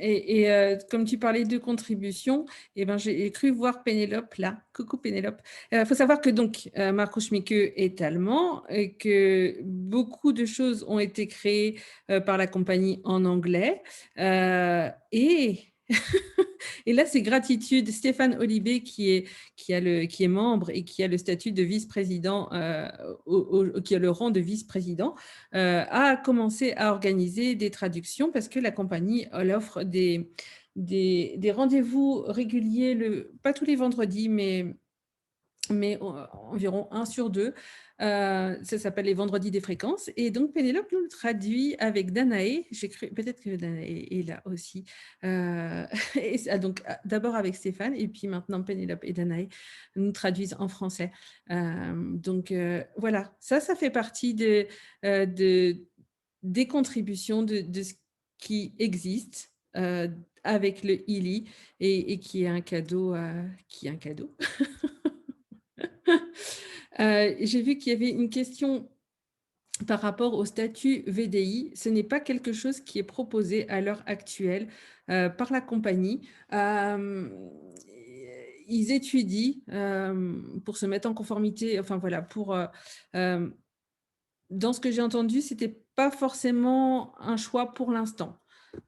Comme tu parlais de contribution, ben, j'ai cru voir Pénélope là. Coucou Pénélope. Il faut savoir que donc Marco Schmicke est allemand et que beaucoup de choses ont été créées par la compagnie en anglais. Et là, c'est gratitude. Stéphane Olibé, qui est membre et qui a le statut de vice-président, qui a le rang de vice-président, a commencé à organiser des traductions parce que la compagnie elle offre des rendez-vous réguliers, pas tous les vendredis, mais environ 1 sur 2. Ça s'appelle les vendredis des fréquences. Et donc, Pénélope nous le traduit avec Danae. J'ai cru, peut-être que Danae est là aussi. Donc, d'abord avec Stéphane, et puis maintenant, Pénélope et Danae nous traduisent en français. Donc, voilà, ça fait partie des contributions de ce qui existe avec le ILI et qui est un cadeau. Qui est un cadeau. J'ai vu qu'il y avait une question par rapport au statut VDI. Ce n'est pas quelque chose qui est proposé à l'heure actuelle par la compagnie. Ils étudient pour se mettre en conformité, enfin voilà, dans ce que j'ai entendu, ce n'était pas forcément un choix pour l'instant.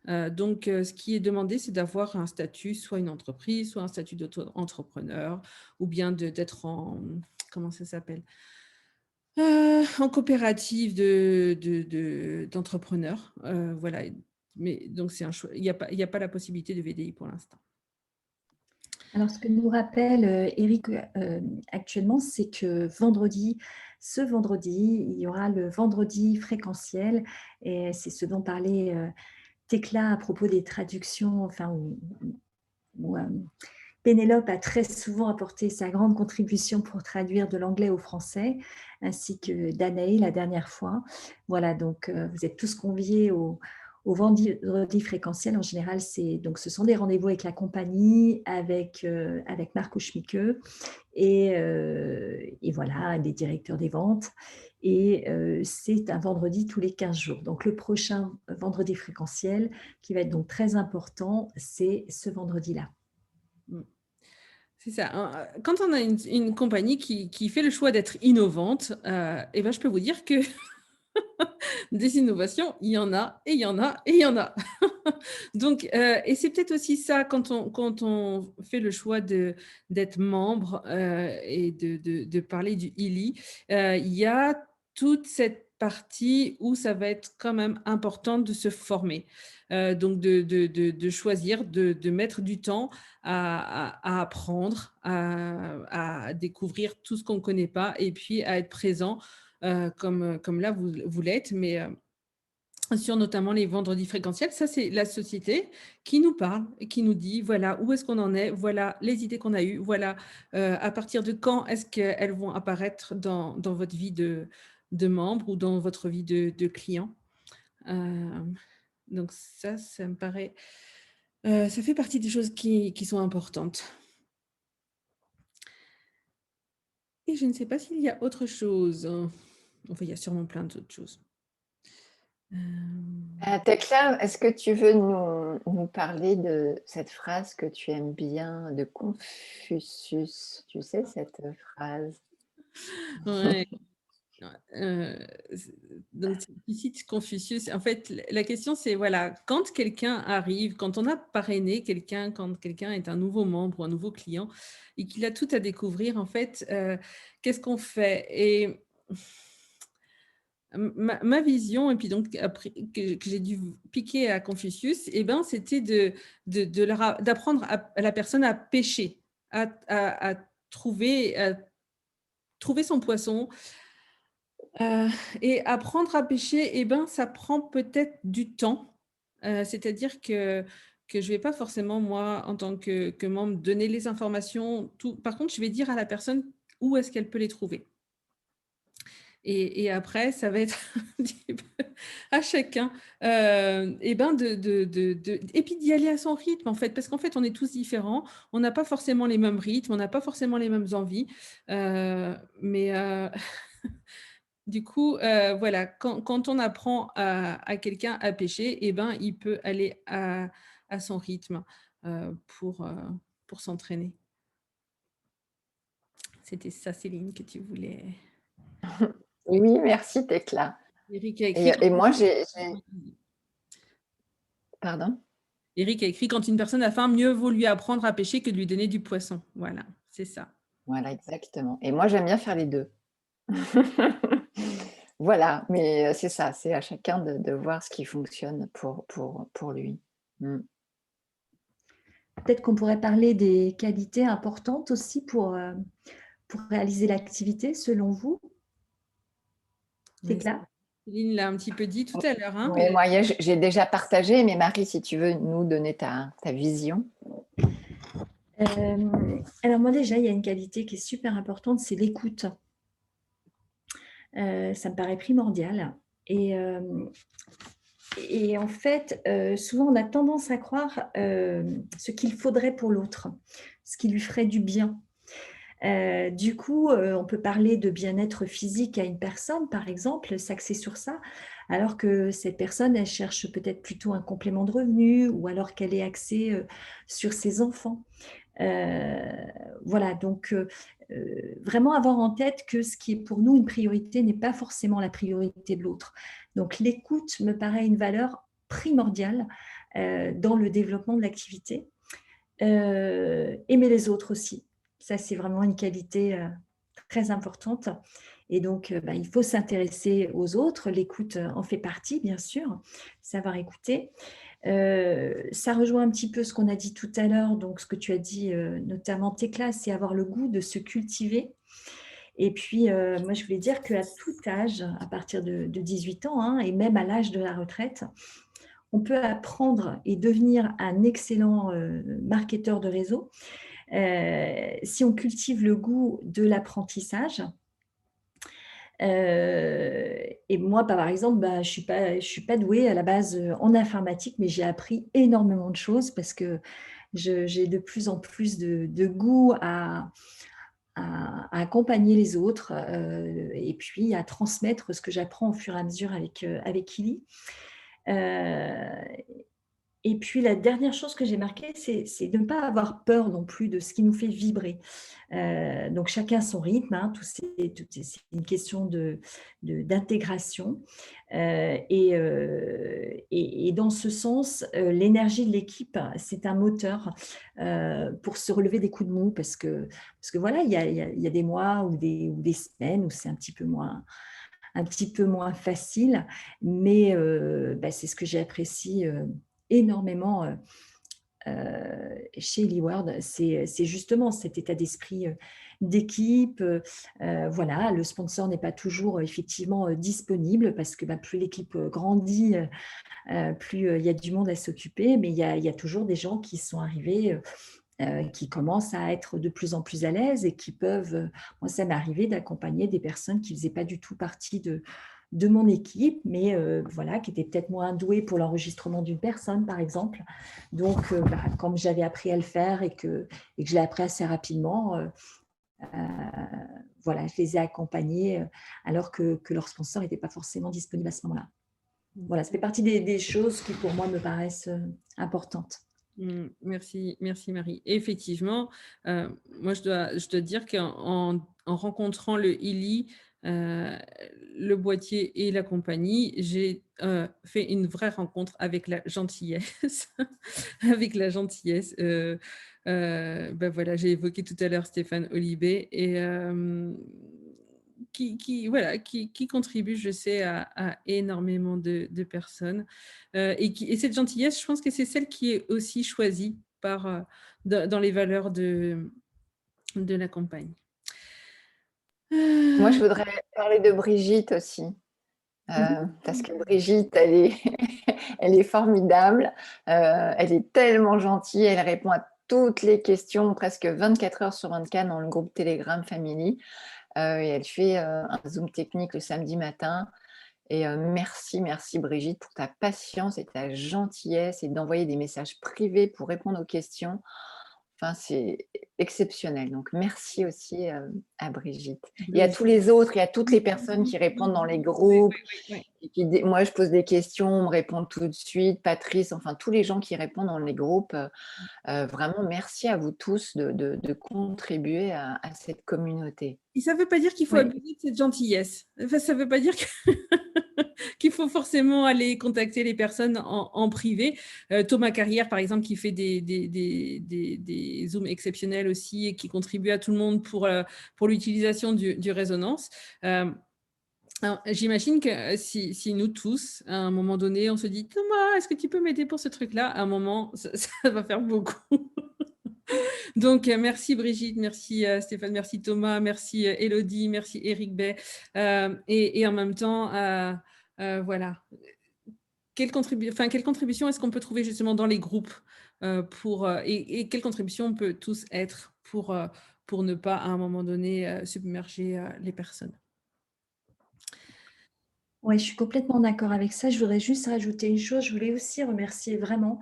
Donc, ce qui est demandé, c'est d'avoir un statut, soit une entreprise, soit un statut d'auto-entrepreneur, ou bien d'être en, comment ça s'appelle, en coopérative d'entrepreneurs. Voilà. Mais donc, c'est un choix. Il n'y a pas la possibilité de VDI pour l'instant. Alors, ce que nous rappelle Eric actuellement, c'est que ce vendredi, il y aura le vendredi fréquentiel, et c'est ce dont parlait Tekla à propos des traductions, enfin, où Pénélope a très souvent apporté sa grande contribution pour traduire de l'anglais au français, ainsi que Danae la dernière fois. Voilà, donc vous êtes tous conviés au vendredi fréquentiel. En général, ce sont des rendez-vous avec la compagnie, avec Marco Schmicke et voilà, des directeurs des ventes. Et c'est un vendredi tous les 15 jours. Donc, le prochain vendredi fréquentiel, qui va être donc très important, c'est ce vendredi-là. C'est ça. Quand on a une compagnie qui fait le choix d'être innovante, eh ben, je peux vous dire que des innovations, il y en a, et il y en a, et il y en a. Donc, et c'est peut-être aussi ça, quand on fait le choix d'être membre et de parler du ILI, il y a toute cette partie où ça va être quand même important de se former. Donc, de choisir, de mettre du temps à apprendre, à découvrir tout ce qu'on ne connaît pas et puis à être présent comme là, vous l'êtes, mais sur notamment les vendredis fréquentiels. Ça, c'est la société qui nous parle et qui nous dit, voilà, où est-ce qu'on en est, voilà les idées qu'on a eues, voilà à partir de quand est-ce qu'elles vont apparaître dans votre vie de membre ou dans votre vie de client. Donc ça me paraît, ça fait partie des choses qui sont importantes. Et je ne sais pas s'il y a autre chose. Enfin, il y a sûrement plein d'autres choses. Tekla, est-ce que tu veux nous parler de cette phrase que tu aimes bien de Confucius? Tu sais, cette phrase? Ouais. donc, tu cites Confucius. En fait, la question, c'est, voilà, quand quelqu'un arrive, quand on a parrainé quelqu'un, quand quelqu'un est un nouveau membre ou un nouveau client et qu'il a tout à découvrir, en fait, qu'est-ce qu'on fait? Et ma vision, et puis donc après, que j'ai dû piquer à Confucius, eh ben, c'était d'apprendre à la personne à pêcher, à trouver son poisson. Et apprendre à pêcher, eh ben, ça prend peut-être du temps. C'est-à-dire que je ne vais pas forcément, moi, en tant que membre, donner les informations. Par contre, je vais dire à la personne où est-ce qu'elle peut les trouver. Et après, ça va être un petit peu à chacun, et ben et puis d'y aller à son rythme, en fait, parce qu'en fait, on est tous différents, on n'a pas forcément les mêmes rythmes, on n'a pas forcément les mêmes envies, mais du coup, voilà, quand on apprend à quelqu'un à pêcher, eh ben, il peut aller à son rythme, pour s'entraîner. C'était ça, Céline, que tu voulais. Oui, merci Tekla. Eric a écrit Et moi, Pardon? Eric a écrit: quand une personne a faim, mieux vaut lui apprendre à pêcher que de lui donner du poisson. Voilà, c'est ça. Voilà, exactement. Et moi, j'aime bien faire les deux. Voilà, mais c'est ça, c'est à chacun de voir ce qui fonctionne pour lui. Peut-être qu'on pourrait parler des qualités importantes aussi pour réaliser l'activité, selon vous. Ouais, Tekla? Céline l'a un petit peu dit tout à l'heure. Hein, Oui, mais... moi, j'ai déjà partagé, mais Marie, si tu veux nous donner ta vision. Alors moi déjà, il y a une qualité qui est super importante, c'est l'écoute. Ça me paraît primordial. Et en fait, souvent, on a tendance à croire ce qu'il faudrait pour l'autre, ce qui lui ferait du bien. Du coup, on peut parler de bien-être physique à une personne, par exemple, s'axer sur ça, alors que cette personne, elle cherche peut-être plutôt un complément de revenu ou alors qu'elle est axée sur ses enfants. Voilà, donc vraiment avoir en tête que ce qui est pour nous une priorité n'est pas forcément la priorité de l'autre. Donc l'écoute me paraît une valeur primordiale dans le développement de l'activité. Aimer les autres aussi, ça c'est vraiment une qualité très importante. Et donc, il faut s'intéresser aux autres. L'écoute en fait partie, bien sûr, savoir écouter. Ça rejoint un petit peu ce qu'on a dit tout à l'heure, donc ce que tu as dit notamment Tekla, c'est avoir le goût de se cultiver. Et puis, moi, je voulais dire qu'à tout âge, à partir de 18 ans, hein, et même à l'âge de la retraite, on peut apprendre et devenir un excellent marketeur de réseau si on cultive le goût de l'apprentissage. Et moi, par exemple, je suis pas douée à la base en informatique, mais j'ai appris énormément de choses parce que j'ai de plus en plus de goût à accompagner les autres et puis à transmettre ce que j'apprends au fur et à mesure avec Kili. Et puis, la dernière chose que j'ai marquée, c'est de ne pas avoir peur non plus de ce qui nous fait vibrer. Donc, chacun son rythme, hein, c'est une question d'intégration. Et dans ce sens, l'énergie de l'équipe, c'est un moteur pour se relever des coups de mou parce que voilà, il y a des mois ou des semaines où c'est un petit peu moins facile, mais c'est ce que j'apprécie énormément chez Leeward, c'est justement cet état d'esprit d'équipe. Voilà, le sponsor n'est pas toujours effectivement disponible parce que plus l'équipe grandit, plus il y a du monde à s'occuper, mais il y a toujours des gens qui sont arrivés qui commencent à être de plus en plus à l'aise et qui peuvent, moi ça m'est arrivé d'accompagner des personnes qui ne faisaient pas du tout partie de mon équipe, mais voilà, qui étaient peut-être moins douées pour l'enregistrement d'une personne, par exemple. Donc, comme j'avais appris à le faire et que je l'ai appris assez rapidement, voilà, je les ai accompagnés alors que leur sponsor n'était pas forcément disponible à ce moment-là. Voilà, ça fait partie des choses qui, pour moi, me paraissent importantes. Merci, merci Marie. Effectivement, moi je dois dire qu'en rencontrant le ILI, euh, le boîtier et la compagnie, j'ai fait une vraie rencontre avec la gentillesse. Avec la gentillesse. Ben voilà, j'ai évoqué tout à l'heure Stéphane Olibé et voilà, qui contribue, je sais, à énormément de personnes. Et cette gentillesse, je pense que c'est celle qui est aussi choisie dans les valeurs de la campagne. Moi, je voudrais parler de Brigitte aussi. Parce que Brigitte, elle est formidable, elle est tellement gentille, elle répond à toutes les questions presque 24 heures sur 24 dans le groupe Telegram Family. Et elle fait un Zoom technique le samedi matin. Et merci Brigitte pour ta patience et ta gentillesse et d'envoyer des messages privés pour répondre aux questions. Enfin, c'est exceptionnel. Donc, merci aussi à Brigitte. Et à tous les autres et à toutes les personnes qui répondent dans les groupes. Moi, je pose des questions, on me répond tout de suite. Patrice, enfin, tous les gens qui répondent dans les groupes. Vraiment, merci à vous tous de contribuer à cette communauté. Et ça ne veut pas dire qu'il faut abuser de cette gentillesse. Enfin, ça ne veut pas dire qu'il faut forcément aller contacter les personnes en privé. Thomas Carrière, par exemple, qui fait des Zooms exceptionnels aussi et qui contribue à tout le monde pour l'utilisation du résonance. J'imagine que si nous tous, à un moment donné, on se dit « Thomas, est-ce que tu peux m'aider pour ce truc-là » À un moment, ça va faire beaucoup. Donc, merci Brigitte, merci Stéphane, merci Thomas, merci Élodie, merci Eric Bay. Et en même temps, voilà. Quelle contribution est-ce qu'on peut trouver justement dans les groupes et quelle contribution on peut tous être pour ne pas, à un moment donné, submerger les personnes? Oui, je suis complètement d'accord avec ça. Je voudrais juste rajouter une chose. Je voulais aussi remercier vraiment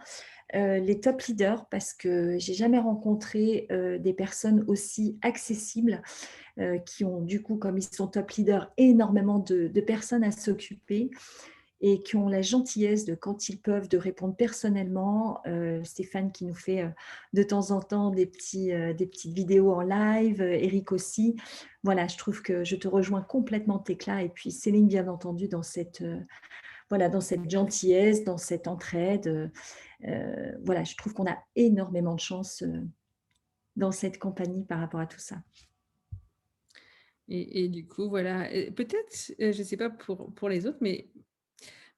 les top leaders parce que j'ai jamais rencontré des personnes aussi accessibles qui ont du coup, comme ils sont top leaders, énormément de personnes à s'occuper et qui ont la gentillesse de, quand ils peuvent, de répondre personnellement. Stéphane qui nous fait de temps en temps des petites vidéos en live, Eric aussi. Voilà, je trouve que je te rejoins complètement, Thécla, et puis Céline, bien entendu, dans cette gentillesse, dans cette entraide. Voilà, je trouve qu'on a énormément de chance dans cette compagnie par rapport à tout ça. Et du coup, voilà, peut-être, je ne sais pas pour les autres, mais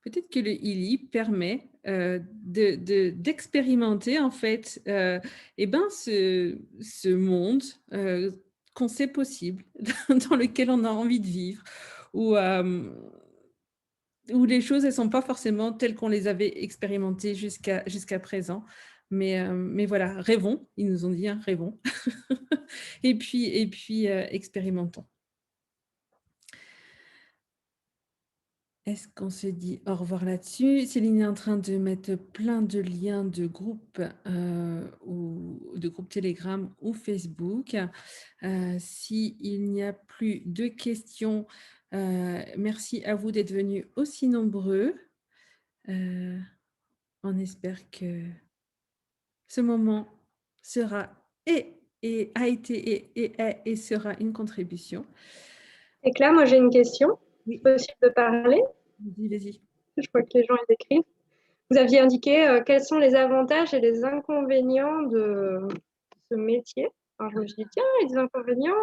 peut-être que le ILI permet d'expérimenter en fait ce monde qu'on sait possible, dans lequel on a envie de vivre, où les choses ne sont pas forcément telles qu'on les avait expérimentées jusqu'à présent. Mais voilà, rêvons, ils nous ont dit, hein, rêvons. et puis expérimentons. Est-ce qu'on se dit au revoir là-dessus? Céline est en train de mettre plein de liens de groupes ou de groupes Telegram ou Facebook. S'il n'y a plus de questions, merci à vous d'être venus aussi nombreux. On espère que ce moment sera a été et sera une contribution. Et là, moi j'ai une question. Oui. C'est possible de parler? Vas-y. Je vois que les gens ils écrivent. Vous aviez indiqué quels sont les avantages et les inconvénients de ce métier. Alors je me suis dit, tiens, il y a des inconvénients,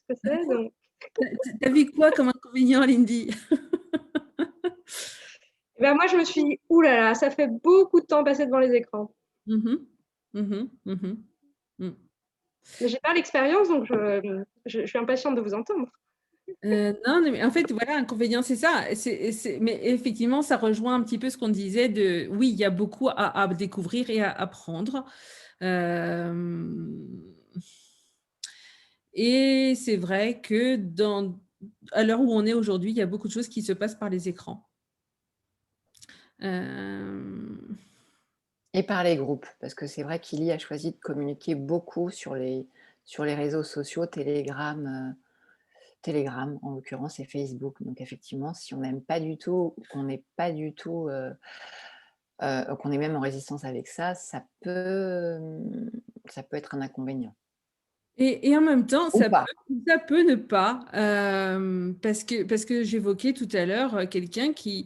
qu'est-ce que c'est donc... T'as vu quoi comme inconvénient, Lindy? Ben moi, je me suis dit, oulala, ça fait beaucoup de temps passé devant les écrans. Mais j'ai pas l'expérience, donc je suis impatiente de vous entendre. non, mais en fait, voilà, inconvénient, c'est ça. Mais effectivement, ça rejoint un petit peu ce qu'on disait de, oui, il y a beaucoup à découvrir et à apprendre. Et c'est vrai que à l'heure où on est aujourd'hui, il y a beaucoup de choses qui se passent par les écrans. Et par les groupes, parce que c'est vrai qu'Ili a choisi de communiquer beaucoup sur les réseaux sociaux, Telegram en l'occurrence et Facebook. Donc effectivement, si on n'aime pas du tout, qu'on n'est pas du tout, qu'on est même en résistance avec ça, ça peut être un inconvénient. Et en même temps, Ou pas. ça peut ne pas, parce que j'évoquais tout à l'heure quelqu'un qui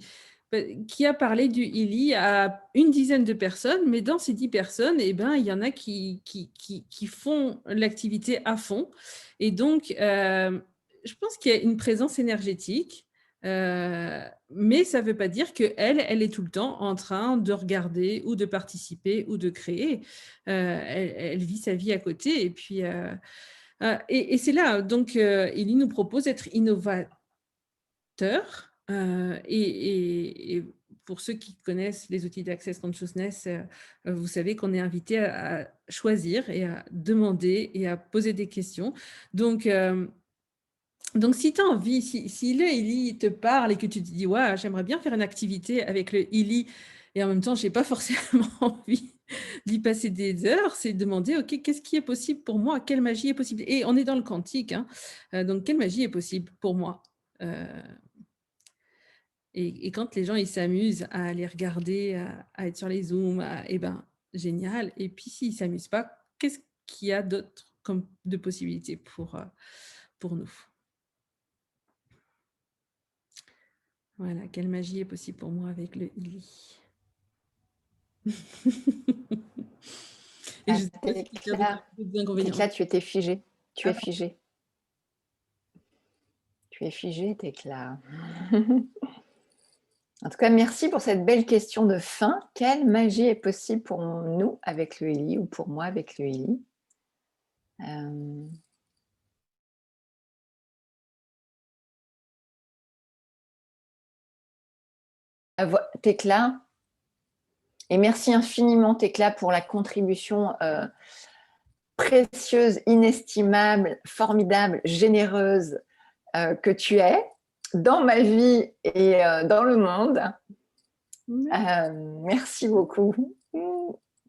a parlé du ILI à une dizaine de personnes, mais dans ces 10 personnes, eh ben, il y en a qui font l'activité à fond. Et donc, je pense qu'il y a une présence énergétique, mais ça ne veut pas dire qu'elle est tout le temps en train de regarder ou de participer ou de créer. Elle vit sa vie à côté. Et puis, et c'est là, donc, Élie nous propose d'être innovateur. Et pour ceux qui connaissent les outils d'Access Consciousness, vous savez qu'on est invité à choisir et à demander et à poser des questions. Donc si tu as envie, si le Ili te parle et que tu te dis, ouais, j'aimerais bien faire une activité avec le Ili, et en même temps, je n'ai pas forcément envie d'y passer des heures, c'est demander, OK, qu'est-ce qui est possible pour moi? Quelle magie est possible? Et on est dans le quantique, hein, donc quelle magie est possible pour moi? Et quand les gens ils s'amusent à aller regarder, à être sur les Zooms, eh ben, génial. Et puis s'ils ne s'amusent pas, qu'est-ce qu'il y a d'autre comme de possibilités pour nous? Voilà, quelle magie est possible pour moi avec le Ili. Et je sais pas si quelqu'un d'autre a d'autres inconvénients. Técla, tu étais figée. Tu es figée. Tu es figée, Técla. En tout cas, merci pour cette belle question de fin. Quelle magie est possible pour nous avec le Ili ou pour moi avec le Ili? Técla, et merci infiniment Técla pour la contribution précieuse, inestimable, formidable, généreuse que tu es dans ma vie et dans le monde. Merci beaucoup.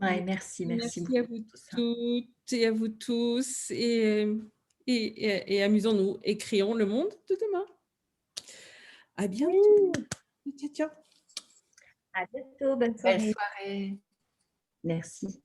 Ouais, merci à vous toutes et à vous tous. Et amusons-nous et créons le monde de demain. À bientôt. Ciao, ciao. À bientôt, bonne Belle soirée. soirée. Merci.